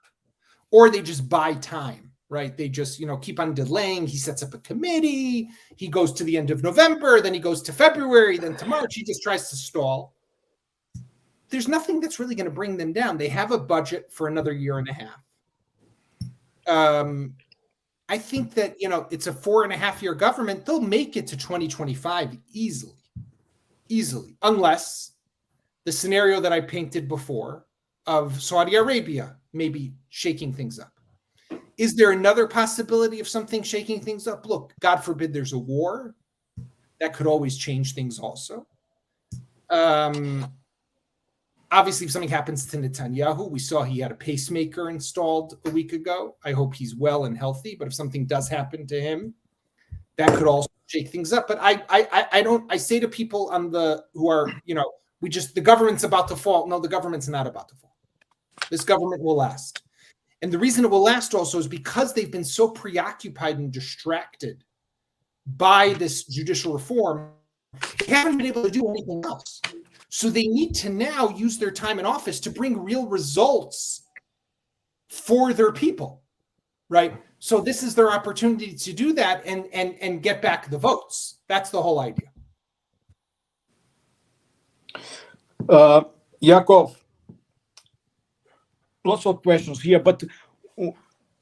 or they just buy time, right? They just, keep on delaying. He sets up a committee. He goes to the end of November, then he goes to February, then to March. He just tries to stall. There's nothing that's really going to bring them down. They have a budget for another year and a half. I think that, it's a 4.5-year government. They'll make it to 2025 easily, unless the scenario that I painted before of Saudi Arabia maybe shaking things up. Is there another possibility of something shaking things up? Look, God forbid there's a war. That could always change things also. Obviously, if something happens to Netanyahu, we saw he had a pacemaker installed a week ago. I hope he's well and healthy. But if something does happen to him, that could also shake things up. But I say to people who are, the government's about to fall. No, the government's not about to fall. This government will last. And the reason it will last also is because they've been so preoccupied and distracted by this judicial reform, they haven't been able to do anything else. So they need to now use their time in office to bring real results for their people, right? So this is their opportunity to do that and get back the votes. That's the whole idea. Yaacov, lots of questions here, but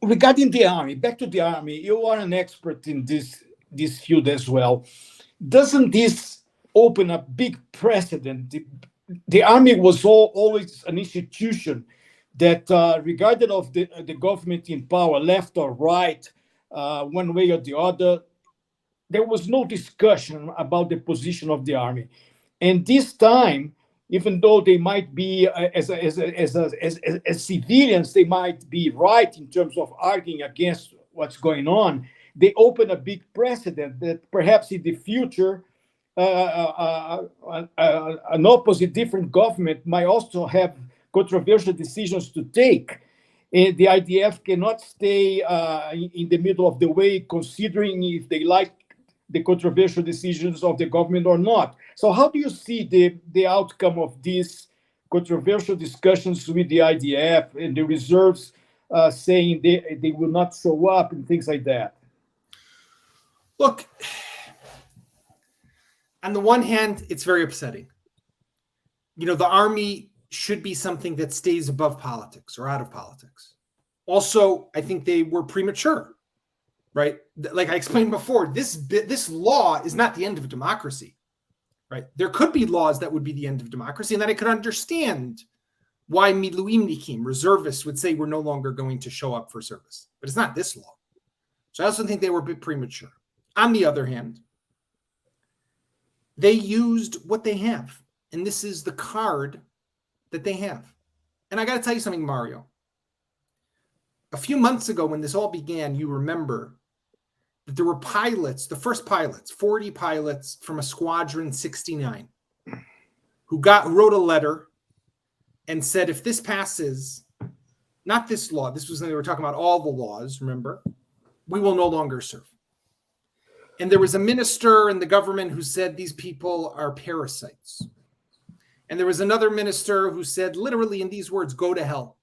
regarding the army, back to the army, you are an expert in this field as well. Doesn't this open a big precedent? The army was always an institution that, regardless of the government in power, left or right, one way or the other, there was no discussion about the position of the army. And this time, even though they might be, as civilians, they might be right in terms of arguing against what's going on, they open a big precedent that perhaps in the future, an opposite, different government might also have controversial decisions to take. And the IDF cannot stay in the middle of the way, considering if they like the controversial decisions of the government or not. So how do you see the outcome of these controversial discussions with the IDF and the reserves saying they will not show up and things like that? Look, on the one hand, it's very upsetting. The army should be something that stays above politics or out of politics. Also, I think they were premature, right? Like I explained before, this law is not the end of democracy, right? There could be laws that would be the end of democracy, and that I could understand why miluimnikim, reservists, would say we're no longer going to show up for service. But it's not this law. So I also think they were a bit premature. On the other hand, they used what they have. And this is the card that they have. And I got to tell you something, Mario. A few months ago, when this all began, you remember that there were pilots, the first pilots, 40 pilots from a squadron 69, who wrote a letter and said, if this passes, not this law, this was when they were talking about all the laws, remember, we will no longer serve. And there was a minister in the government who said these people are parasites. And there was another minister who said, literally in these words, go to hell.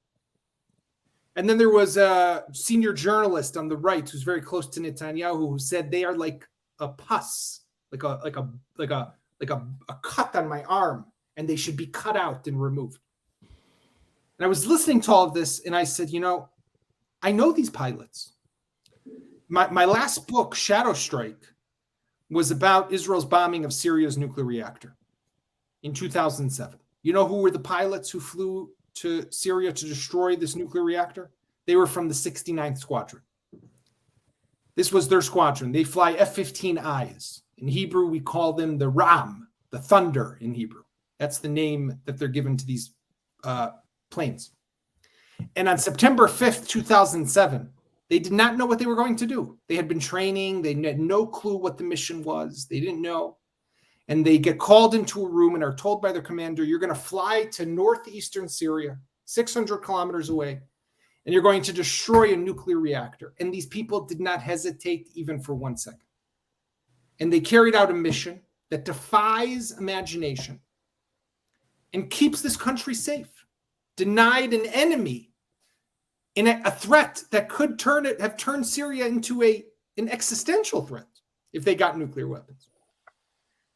And then there was a senior journalist on the right who's very close to Netanyahu who said they are like a pus, like a cut on my arm, and they should be cut out and removed. And I was listening to all of this, and I said, I know these pilots. My last book, Shadow Strike, was about Israel's bombing of Syria's nuclear reactor in 2007. You know who were the pilots who flew to Syria to destroy this nuclear reactor? They were from the 69th Squadron. This was their squadron. They fly F-15Is. In Hebrew, we call them the Ram, the Thunder in Hebrew. That's the name that they're given to these planes. And on September 5th, 2007, they did not know what they were going to do. They had been training. They had no clue what the mission was. They didn't know. And they get called into a room and are told by their commander, you're going to fly to northeastern Syria, 600 kilometers away, and you're going to destroy a nuclear reactor. And these people did not hesitate even for 1 second. And they carried out a mission that defies imagination and keeps this country safe, denied an enemy in a threat that could have turned Syria into an existential threat if they got nuclear weapons.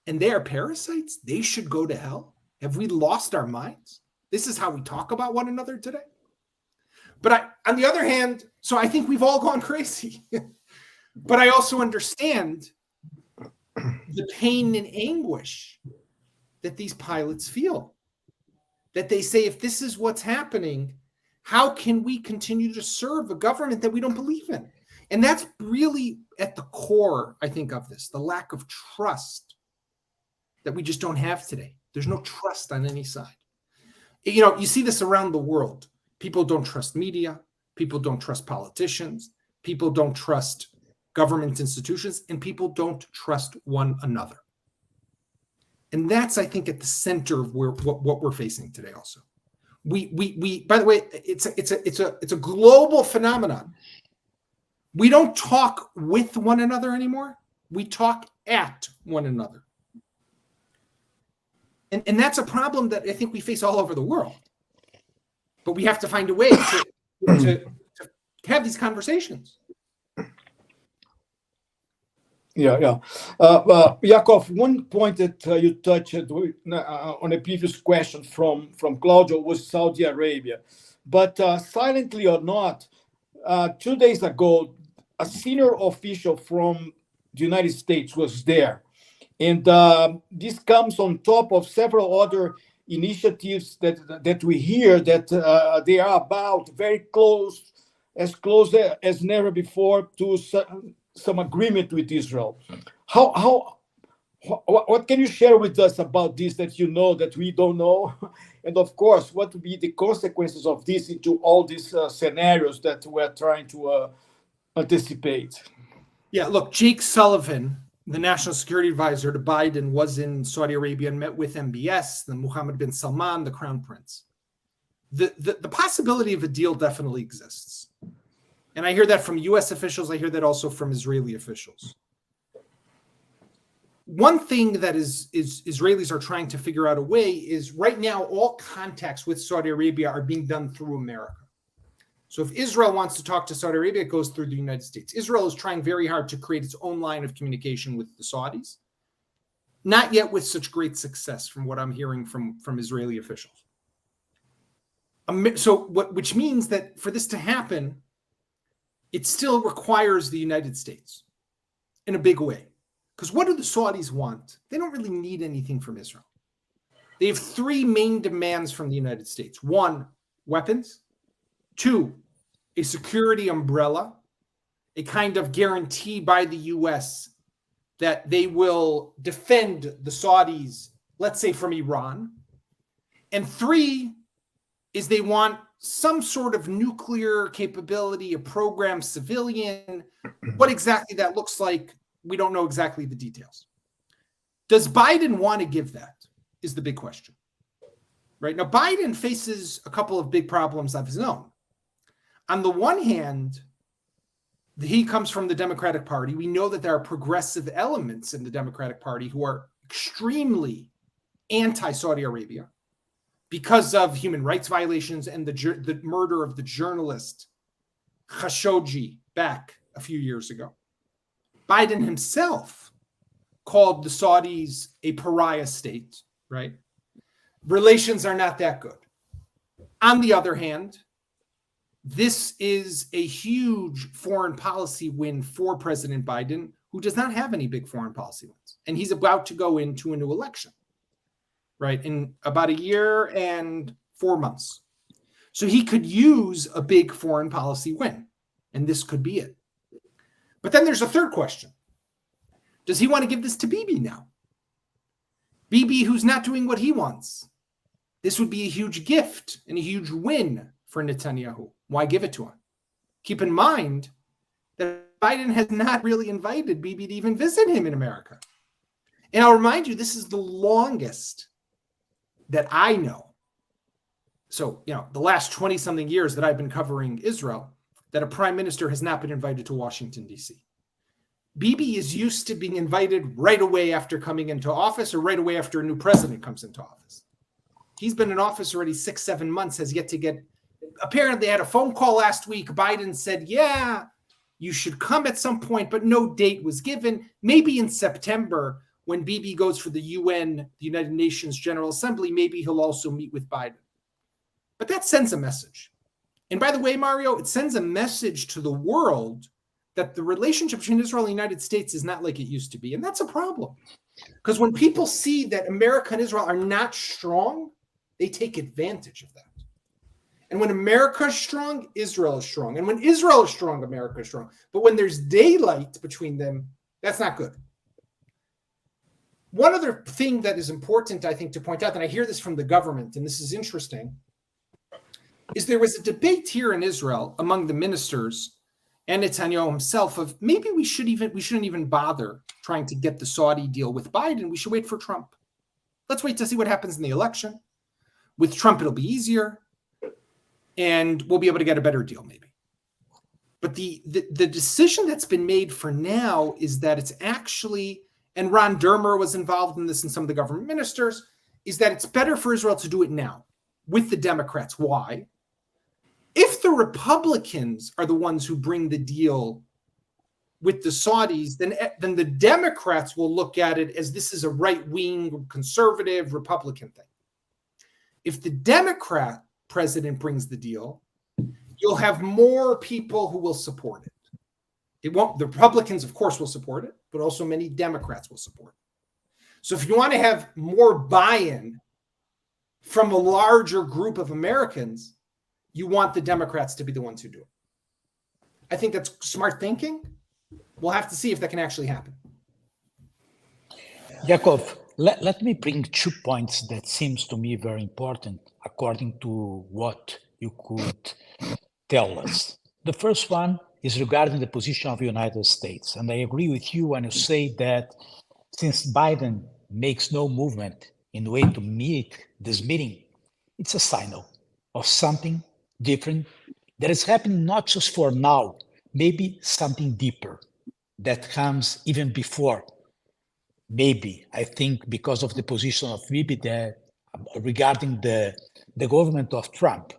And they are parasites? They should go to hell? Have we lost our minds? This is how we talk about one another today? But on the other hand, so I think we've all gone crazy. But I also understand the pain and anguish that these pilots feel. That they say, if this is what's happening, how can we continue to serve a government that we don't believe in? And that's really at the core, I think, of this, the lack of trust that we just don't have today. There's no trust on any side. You see this around the world. People don't trust media. People don't trust politicians. People don't trust government institutions, and people don't trust one another. And that's, I think, at the center of what we're facing today. Also, we by the way, it's a global phenomenon. We don't talk with one another anymore. We talk at one another. And that's a problem that I think we face all over the world. But we have to find a way to have these conversations. Yeah. Yaacov, one point that you touched on a previous question from Claudio was Saudi Arabia. But silently or not, 2 days ago, a senior official from the United States was there. And this comes on top of several other initiatives that we hear that they are about very close as never before to some agreement with Israel. What can you share with us about this that you know that we don't know? And of course, what would be the consequences of this into all these scenarios that we're trying to anticipate? Yeah, look, Jake Sullivan, the national security advisor to Biden, was in Saudi Arabia and met with MBS, the Mohammed bin Salman, the crown prince. The possibility of a deal definitely exists. And I hear that from U.S. officials. I hear that also from Israeli officials. One thing that is Israelis are trying to figure out a way is right now all contacts with Saudi Arabia are being done through America. So if Israel wants to talk to Saudi Arabia, it goes through the United States. Israel is trying very hard to create its own line of communication with the Saudis. Not yet with such great success from what I'm hearing from Israeli officials. Which means that for this to happen, it still requires the United States in a big way. Because what do the Saudis want? They don't really need anything from Israel. They have three main demands from the United States. One, weapons. Two, a security umbrella, a kind of guarantee by the US that they will defend the Saudis, let's say from Iran. And three is they want some sort of nuclear capability, a program civilian. What exactly that looks like, we don't know exactly the details. Does Biden want to give that is the big question. Right now, Biden faces a couple of big problems of his own. On the one hand, he comes from the Democratic Party. We know that there are progressive elements in the Democratic Party who are extremely anti-Saudi Arabia because of human rights violations and the murder of the journalist Khashoggi back a few years ago. Biden himself called the Saudis a pariah state, right? Relations are not that good. On the other hand, this is a huge foreign policy win for President Biden, who does not have any big foreign policy wins. And he's about to go into a new election, right? In about 1 year and 4 months. So he could use a big foreign policy win, and this could be it. But then there's a third question. Does he want to give this to Bibi now? Bibi, who's not doing what he wants. This would be a huge gift and a huge win for Netanyahu. Why give it to him? Keep in mind that Biden has not really invited Bibi to even visit him in America. And I'll remind you, this is the longest that I know. So, the last 20-something years that I've been covering Israel, that a prime minister has not been invited to Washington, D.C. Bibi is used to being invited right away after coming into office or right away after a new president comes into office. He's been in office already 6-7 months, has yet to get, apparently they had a phone call last week. Biden said, yeah, you should come at some point, but no date was given. Maybe in September, when Bibi goes for the UN, the United Nations General Assembly, maybe he'll also meet with Biden. But that sends a message. And by the way, Mario, it sends a message to the world that the relationship between Israel and the United States is not like it used to be. And that's a problem. Because when people see that America and Israel are not strong, they take advantage of that. And when America is strong, Israel is strong. And when Israel is strong, America is strong. But when there's daylight between them, that's not good. One other thing that is important, I think, to point out, and I hear this from the government, and this is interesting, is there was a debate here in Israel among the ministers and Netanyahu himself of maybe we shouldn't even bother trying to get the Saudi deal with Biden. We should wait for Trump. Let's wait to see what happens in the election. With Trump, it'll be easier, and we'll be able to get a better deal maybe. But the decision that's been made for now is that it's actually, and Ron Dermer was involved in this and some of the government ministers, is that it's better for Israel to do it now with the Democrats. Why? If the Republicans are the ones who bring the deal with the Saudis, then the Democrats will look at it as this is a right-wing, conservative, Republican thing. If the Democrat president brings the deal, you'll have more people who will support it. It won't. The Republicans, of course, will support it, but also many Democrats will support it. So if you want to have more buy-in from a larger group of Americans, you want the Democrats to be the ones who do it. I think that's smart thinking. We'll have to see if that can actually happen. Yaacov, let me bring 2 points that seems to me very important according to what you could tell us. The first one is regarding the position of the United States. And I agree with you when you say that since Biden makes no movement in the way to meet this meeting, it's a signal of something different that is happening not just for now, maybe something deeper that comes even before. Maybe, I think, because of the position of Bibi that regarding the government of Trump.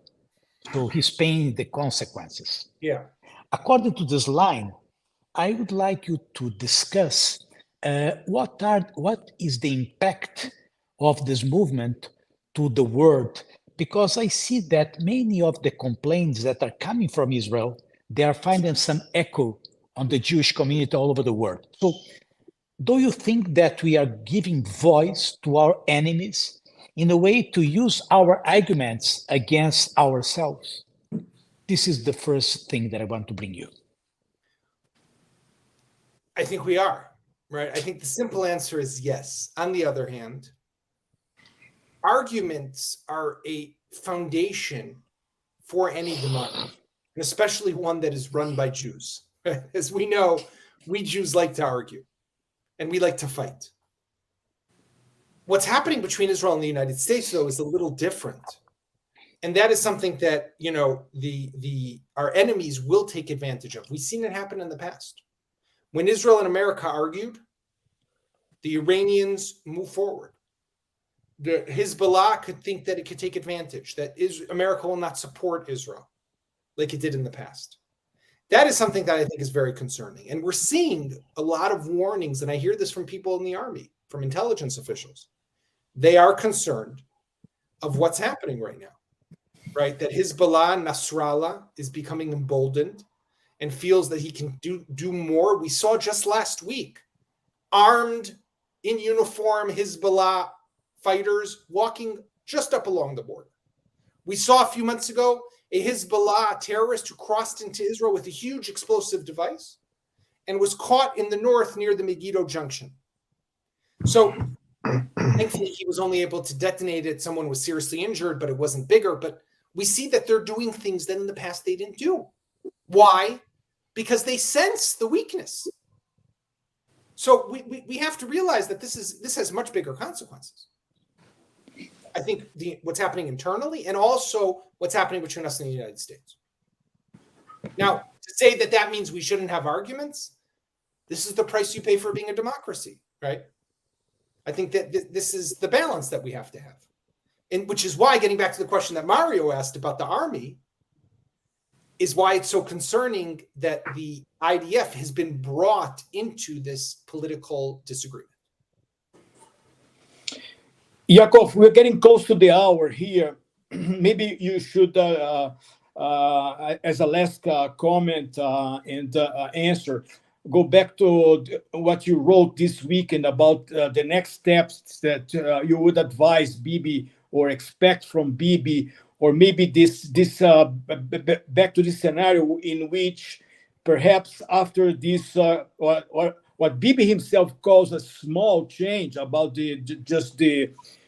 So he's paying the consequences. Yeah. According to this line, I would like you to discuss what is the impact of this movement to the world, because I see that many of the complaints that are coming from Israel, they are finding some echo on the Jewish community all over the world. So do you think that we are giving voice to our enemies in a way to use our arguments against ourselves? This is the first thing that I want to bring you. I think we are, right? I think the simple answer is yes. On the other hand, arguments are a foundation for any democracy, and especially one that is run by Jews. As we know, we Jews like to argue and we like to fight. What's happening between Israel and the United States, though, is a little different. And that is something that, you know, our enemies will take advantage of. We've seen it happen in the past. When Israel and America argued, the Iranians moved forward. The Hezbollah could think that it could take advantage, that America will not support Israel like it did in the past. That is something that I think is very concerning. And we're seeing a lot of warnings, and I hear this from people in the army, from intelligence officials. They are concerned of what's happening right now, right? That Hezbollah, Nasrallah is becoming emboldened and feels that he can do more. We saw just last week, armed, in uniform, Hezbollah fighters walking just up along the border. We saw a few months ago a Hezbollah terrorist who crossed into Israel with a huge explosive device and was caught in the north near the Megiddo Junction. So thankfully, he was only able to detonate it. Someone was seriously injured, but it wasn't bigger. But we see that they're doing things that in the past they didn't do. Why? Because they sense the weakness. So we have to realize that this has much bigger consequences. I think what's happening internally and also what's happening between us and the United States. Now, to say that that means we shouldn't have arguments, this is the price you pay for being a democracy, right? I think that this is the balance that we have to have. And which is why, getting back to the question that Mario asked about the army, is why it's so concerning that the IDF has been brought into this political disagreement. Yaacov, we're getting close to the hour here. Maybe you should, as a last comment and answer, go back to what you wrote this weekend about the next steps that you would advise Bibi or expect from Bibi, or maybe this back to this scenario in which perhaps after this, what Bibi himself calls a small change about the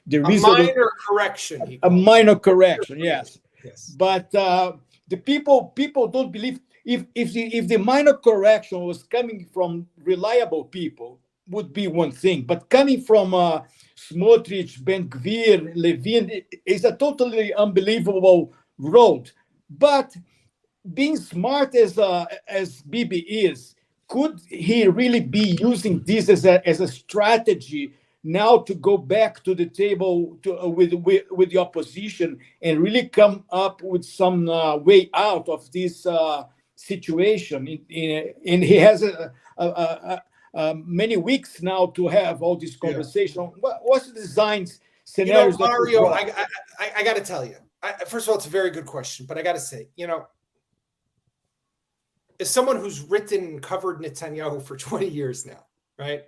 minor correction. A minor correction, yes. Yes. But the people don't believe. If the minor correction was coming from reliable people, would be one thing. But coming from Smotrich, Ben Gvir, Levin is a totally unbelievable road. But being smart as Bibi is, could he really be using this as a strategy now to go back to the table with the opposition and really come up with some way out of this situation? And he has many weeks now to have all this conversation. Yeah. What's the design scenarios? Mario, I got to tell you, first of all, it's a very good question, but I got to say, as someone who's written and covered Netanyahu for 20 years now, right?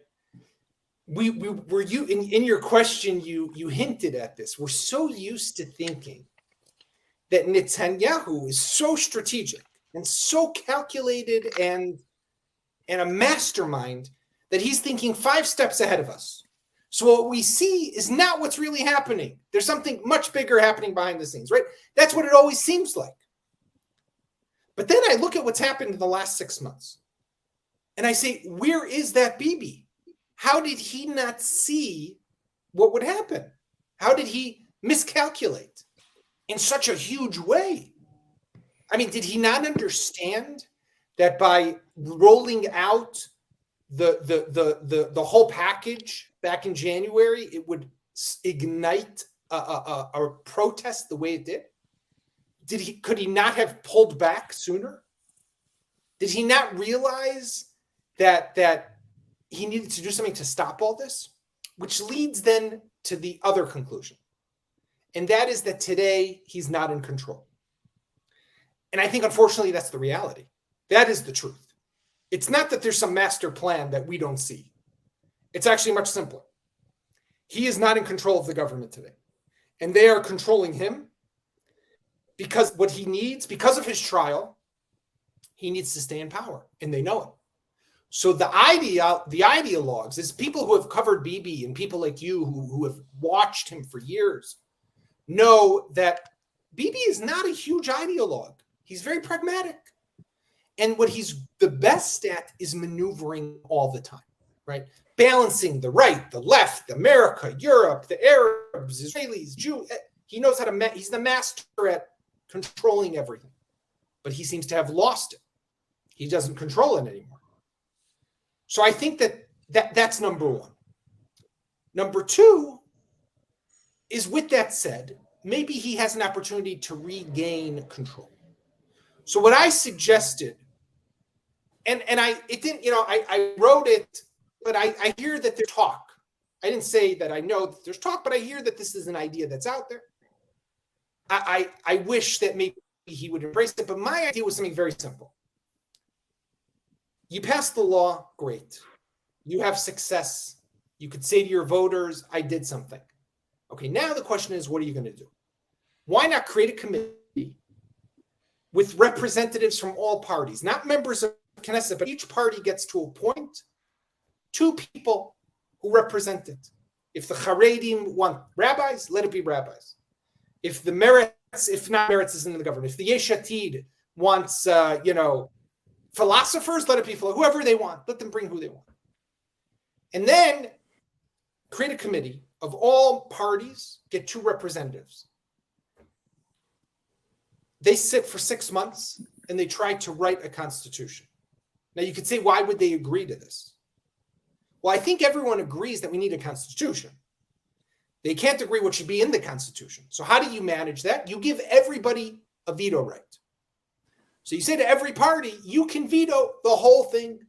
We were you in your question, you hinted at this. We're so used to thinking that Netanyahu is so strategic and so calculated and a mastermind that he's thinking 5 steps ahead of us. So what we see is not what's really happening. There's something much bigger happening behind the scenes, right? That's what it always seems like. But then I look at what's happened in the last 6 months and I say, where is that Bibi? How did he not see what would happen? How did he miscalculate in such a huge way? I mean, did he not understand that by rolling out the whole package back in January, it would ignite a protest the way it did? Could he not have pulled back sooner? Did he not realize that he needed to do something to stop all this? Which leads then to the other conclusion. And that is that today he's not in control. And I think, unfortunately, that's the reality. That is the truth. It's not that there's some master plan that we don't see. It's actually much simpler. He is not in control of the government today. And they are controlling him because what he needs, because of his trial, he needs to stay in power. And they know it. So the ideologues is people who have covered Bibi and people like you who have watched him for years know that Bibi is not a huge ideologue. He's very pragmatic. And what he's the best at is maneuvering all the time, right? Balancing the right, the left, America, Europe, the Arabs, Israelis, Jews. He knows how to, he's the master at controlling everything. But he seems to have lost it. He doesn't control it anymore. So I think that's number one. Number two is, with that said, maybe he has an opportunity to regain control. So what I suggested, and I wrote it, but I hear that there's talk. I didn't say that I know that there's talk, but I hear that this is an idea that's out there. I wish that maybe he would embrace it, but my idea was something very simple. You pass the law, great. You have success. You could say to your voters, I did something. Okay, now the question is, what are you going to do? Why not create a committee with representatives from all parties, not members of Knesset, but each party gets to appoint 2 people who represent it. If the Haredim want rabbis, let it be rabbis. If the Meretz, if not Meretz is in the government, if the Yesh Atid wants, philosophers, let it be whoever they want. Let them bring who they want. And then create a committee of all parties, get 2 representatives. They sit for 6 months and they try to write a constitution. Now you could say, why would they agree to this? Well, I think everyone agrees that we need a constitution. They can't agree what should be in the constitution. So how do you manage that? You give everybody a veto right. So you say to every party, you can veto the whole thing.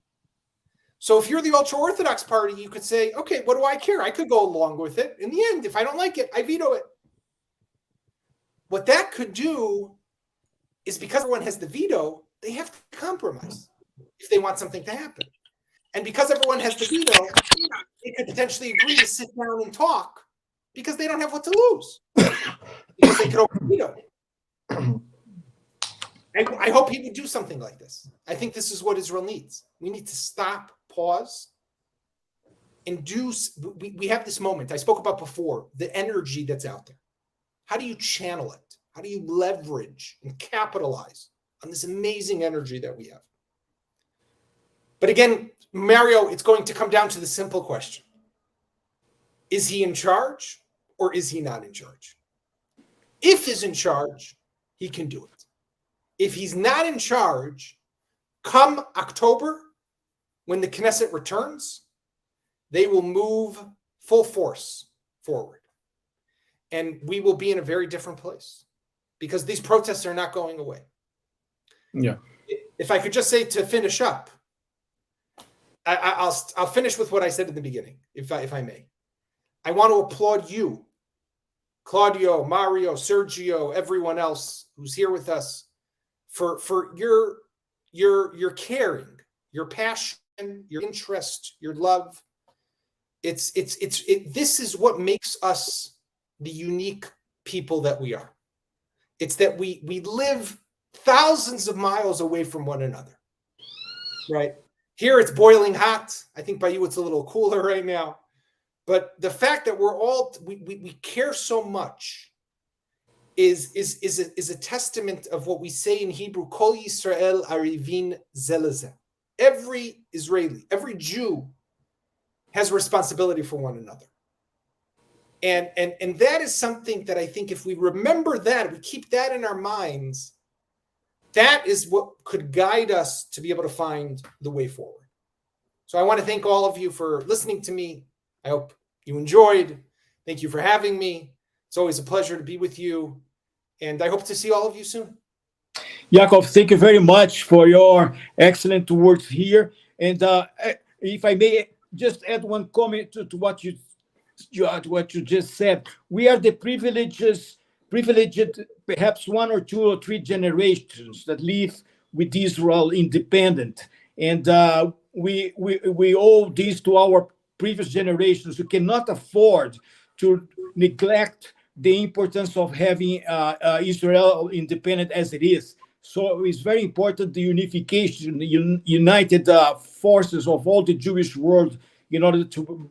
So if you're the ultra-Orthodox party, you could say, okay, what do I care? I could go along with it. In the end, if I don't like it, I veto it. What that could do is, because everyone has the veto, they have to compromise if they want something to happen. And because everyone has the veto, they could potentially agree to sit down and talk because they don't have what to lose. Because they could open veto. I hope he would do something like this. I think this is what Israel needs. We need to stop, pause, and we have this moment I spoke about before, the energy that's out there. How do you channel it? How do you leverage and capitalize on this amazing energy that we have? But again, Mario, it's going to come down to the simple question. Is he in charge or is he not in charge? If he's in charge, he can do it. If he's not in charge, come October, when the Knesset returns, they will move full force forward. And we will be in a very different place because these protests are not going away. Yeah. If I could just say, to finish up, I'll finish with what I said in the beginning, if I may. I want to applaud you, Claudio, Mario, Sergio, everyone else who's here with us, for your caring, your passion, your interest, your love. This is what makes us the unique people that we are. It's that we live thousands of miles away from one another, right? Here it's boiling hot. I think by you it's a little cooler right now. But the fact that we care so much is a testament of what we say in Hebrew, Kol Yisrael arivin ze leze. Every Israeli, every Jew has a responsibility for one another. And that is something that I think if we remember that, we keep that in our minds, that is what could guide us to be able to find the way forward. So I want to thank all of you for listening to me. I hope you enjoyed. Thank you for having me. It's always a pleasure to be with you. And I hope to see all of you soon. Yaacov, thank you very much for your excellent words here. And if I may just add one comment to what you George, what you just said. We are the privileged, perhaps 1 or 2 or 3 generations that live with Israel independent. And we owe this to our previous generations who cannot afford to neglect the importance of having Israel independent as it is. So it's very important, the unification, the united forces of all the Jewish world in order to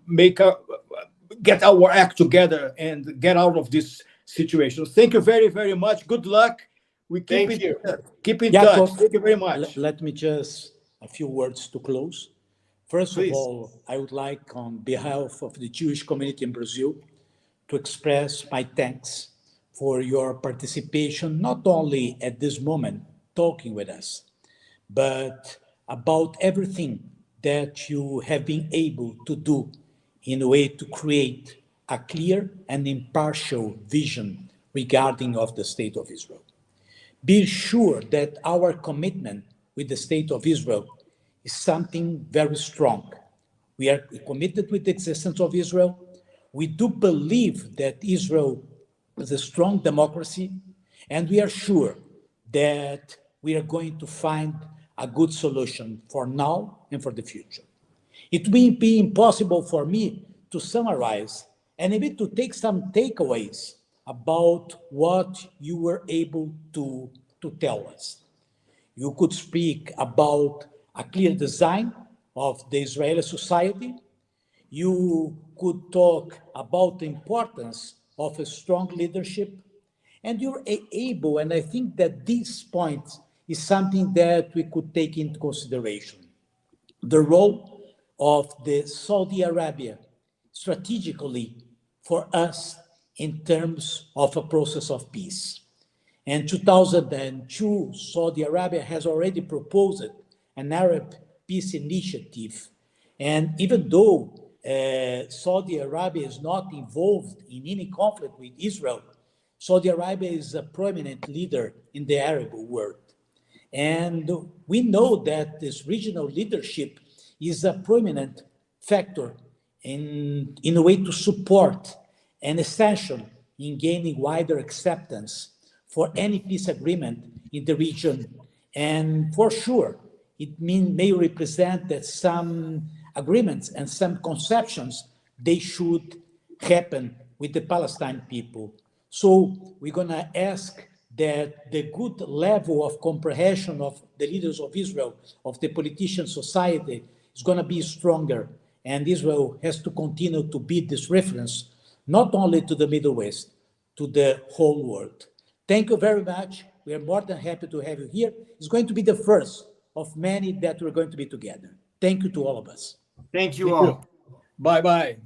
get our act together and get out of this situation. Thank you very, very much. Good luck. We keep in Yaacov, touch. Thank you very much. Let me just a few words to close. First Please. of all, I would like, on behalf of the Jewish community in Brazil, to express my thanks for your participation, not only at this moment talking with us, but about everything that you have been able to do in a way to create a clear and impartial vision regarding of the State of Israel. Be sure that our commitment with the State of Israel is something very strong. We are committed with the existence of Israel. We do believe that Israel is a strong democracy, and we are sure that we are going to find a good solution for now and for the future. It will be impossible for me to summarize and maybe to take some takeaways about what you were able to tell us. You could speak about a clear design of the Israeli society. You could talk about the importance of a strong leadership. And you're able, and I think that this point is something that we could take into consideration, the role of the Saudi Arabia strategically for us in terms of a process of peace. In 2002, Saudi Arabia has already proposed an Arab peace initiative. And even though Saudi Arabia is not involved in any conflict with Israel, Saudi Arabia is a prominent leader in the Arab world. And we know that this regional leadership is a prominent factor in a way to support and essential in gaining wider acceptance for any peace agreement in the region. And for sure, it may represent that some agreements and some conceptions, they should happen with the Palestine people. So we're going to ask that the good level of comprehension of the leaders of Israel, of the politician society, is going to be stronger. And Israel has to continue to be this reference, not only to the Middle West, to the whole world. Thank you very much. We are more than happy to have you here. It's going to be the first of many that we're going to be together. Thank you to all of us. Thank you all. Bye-bye.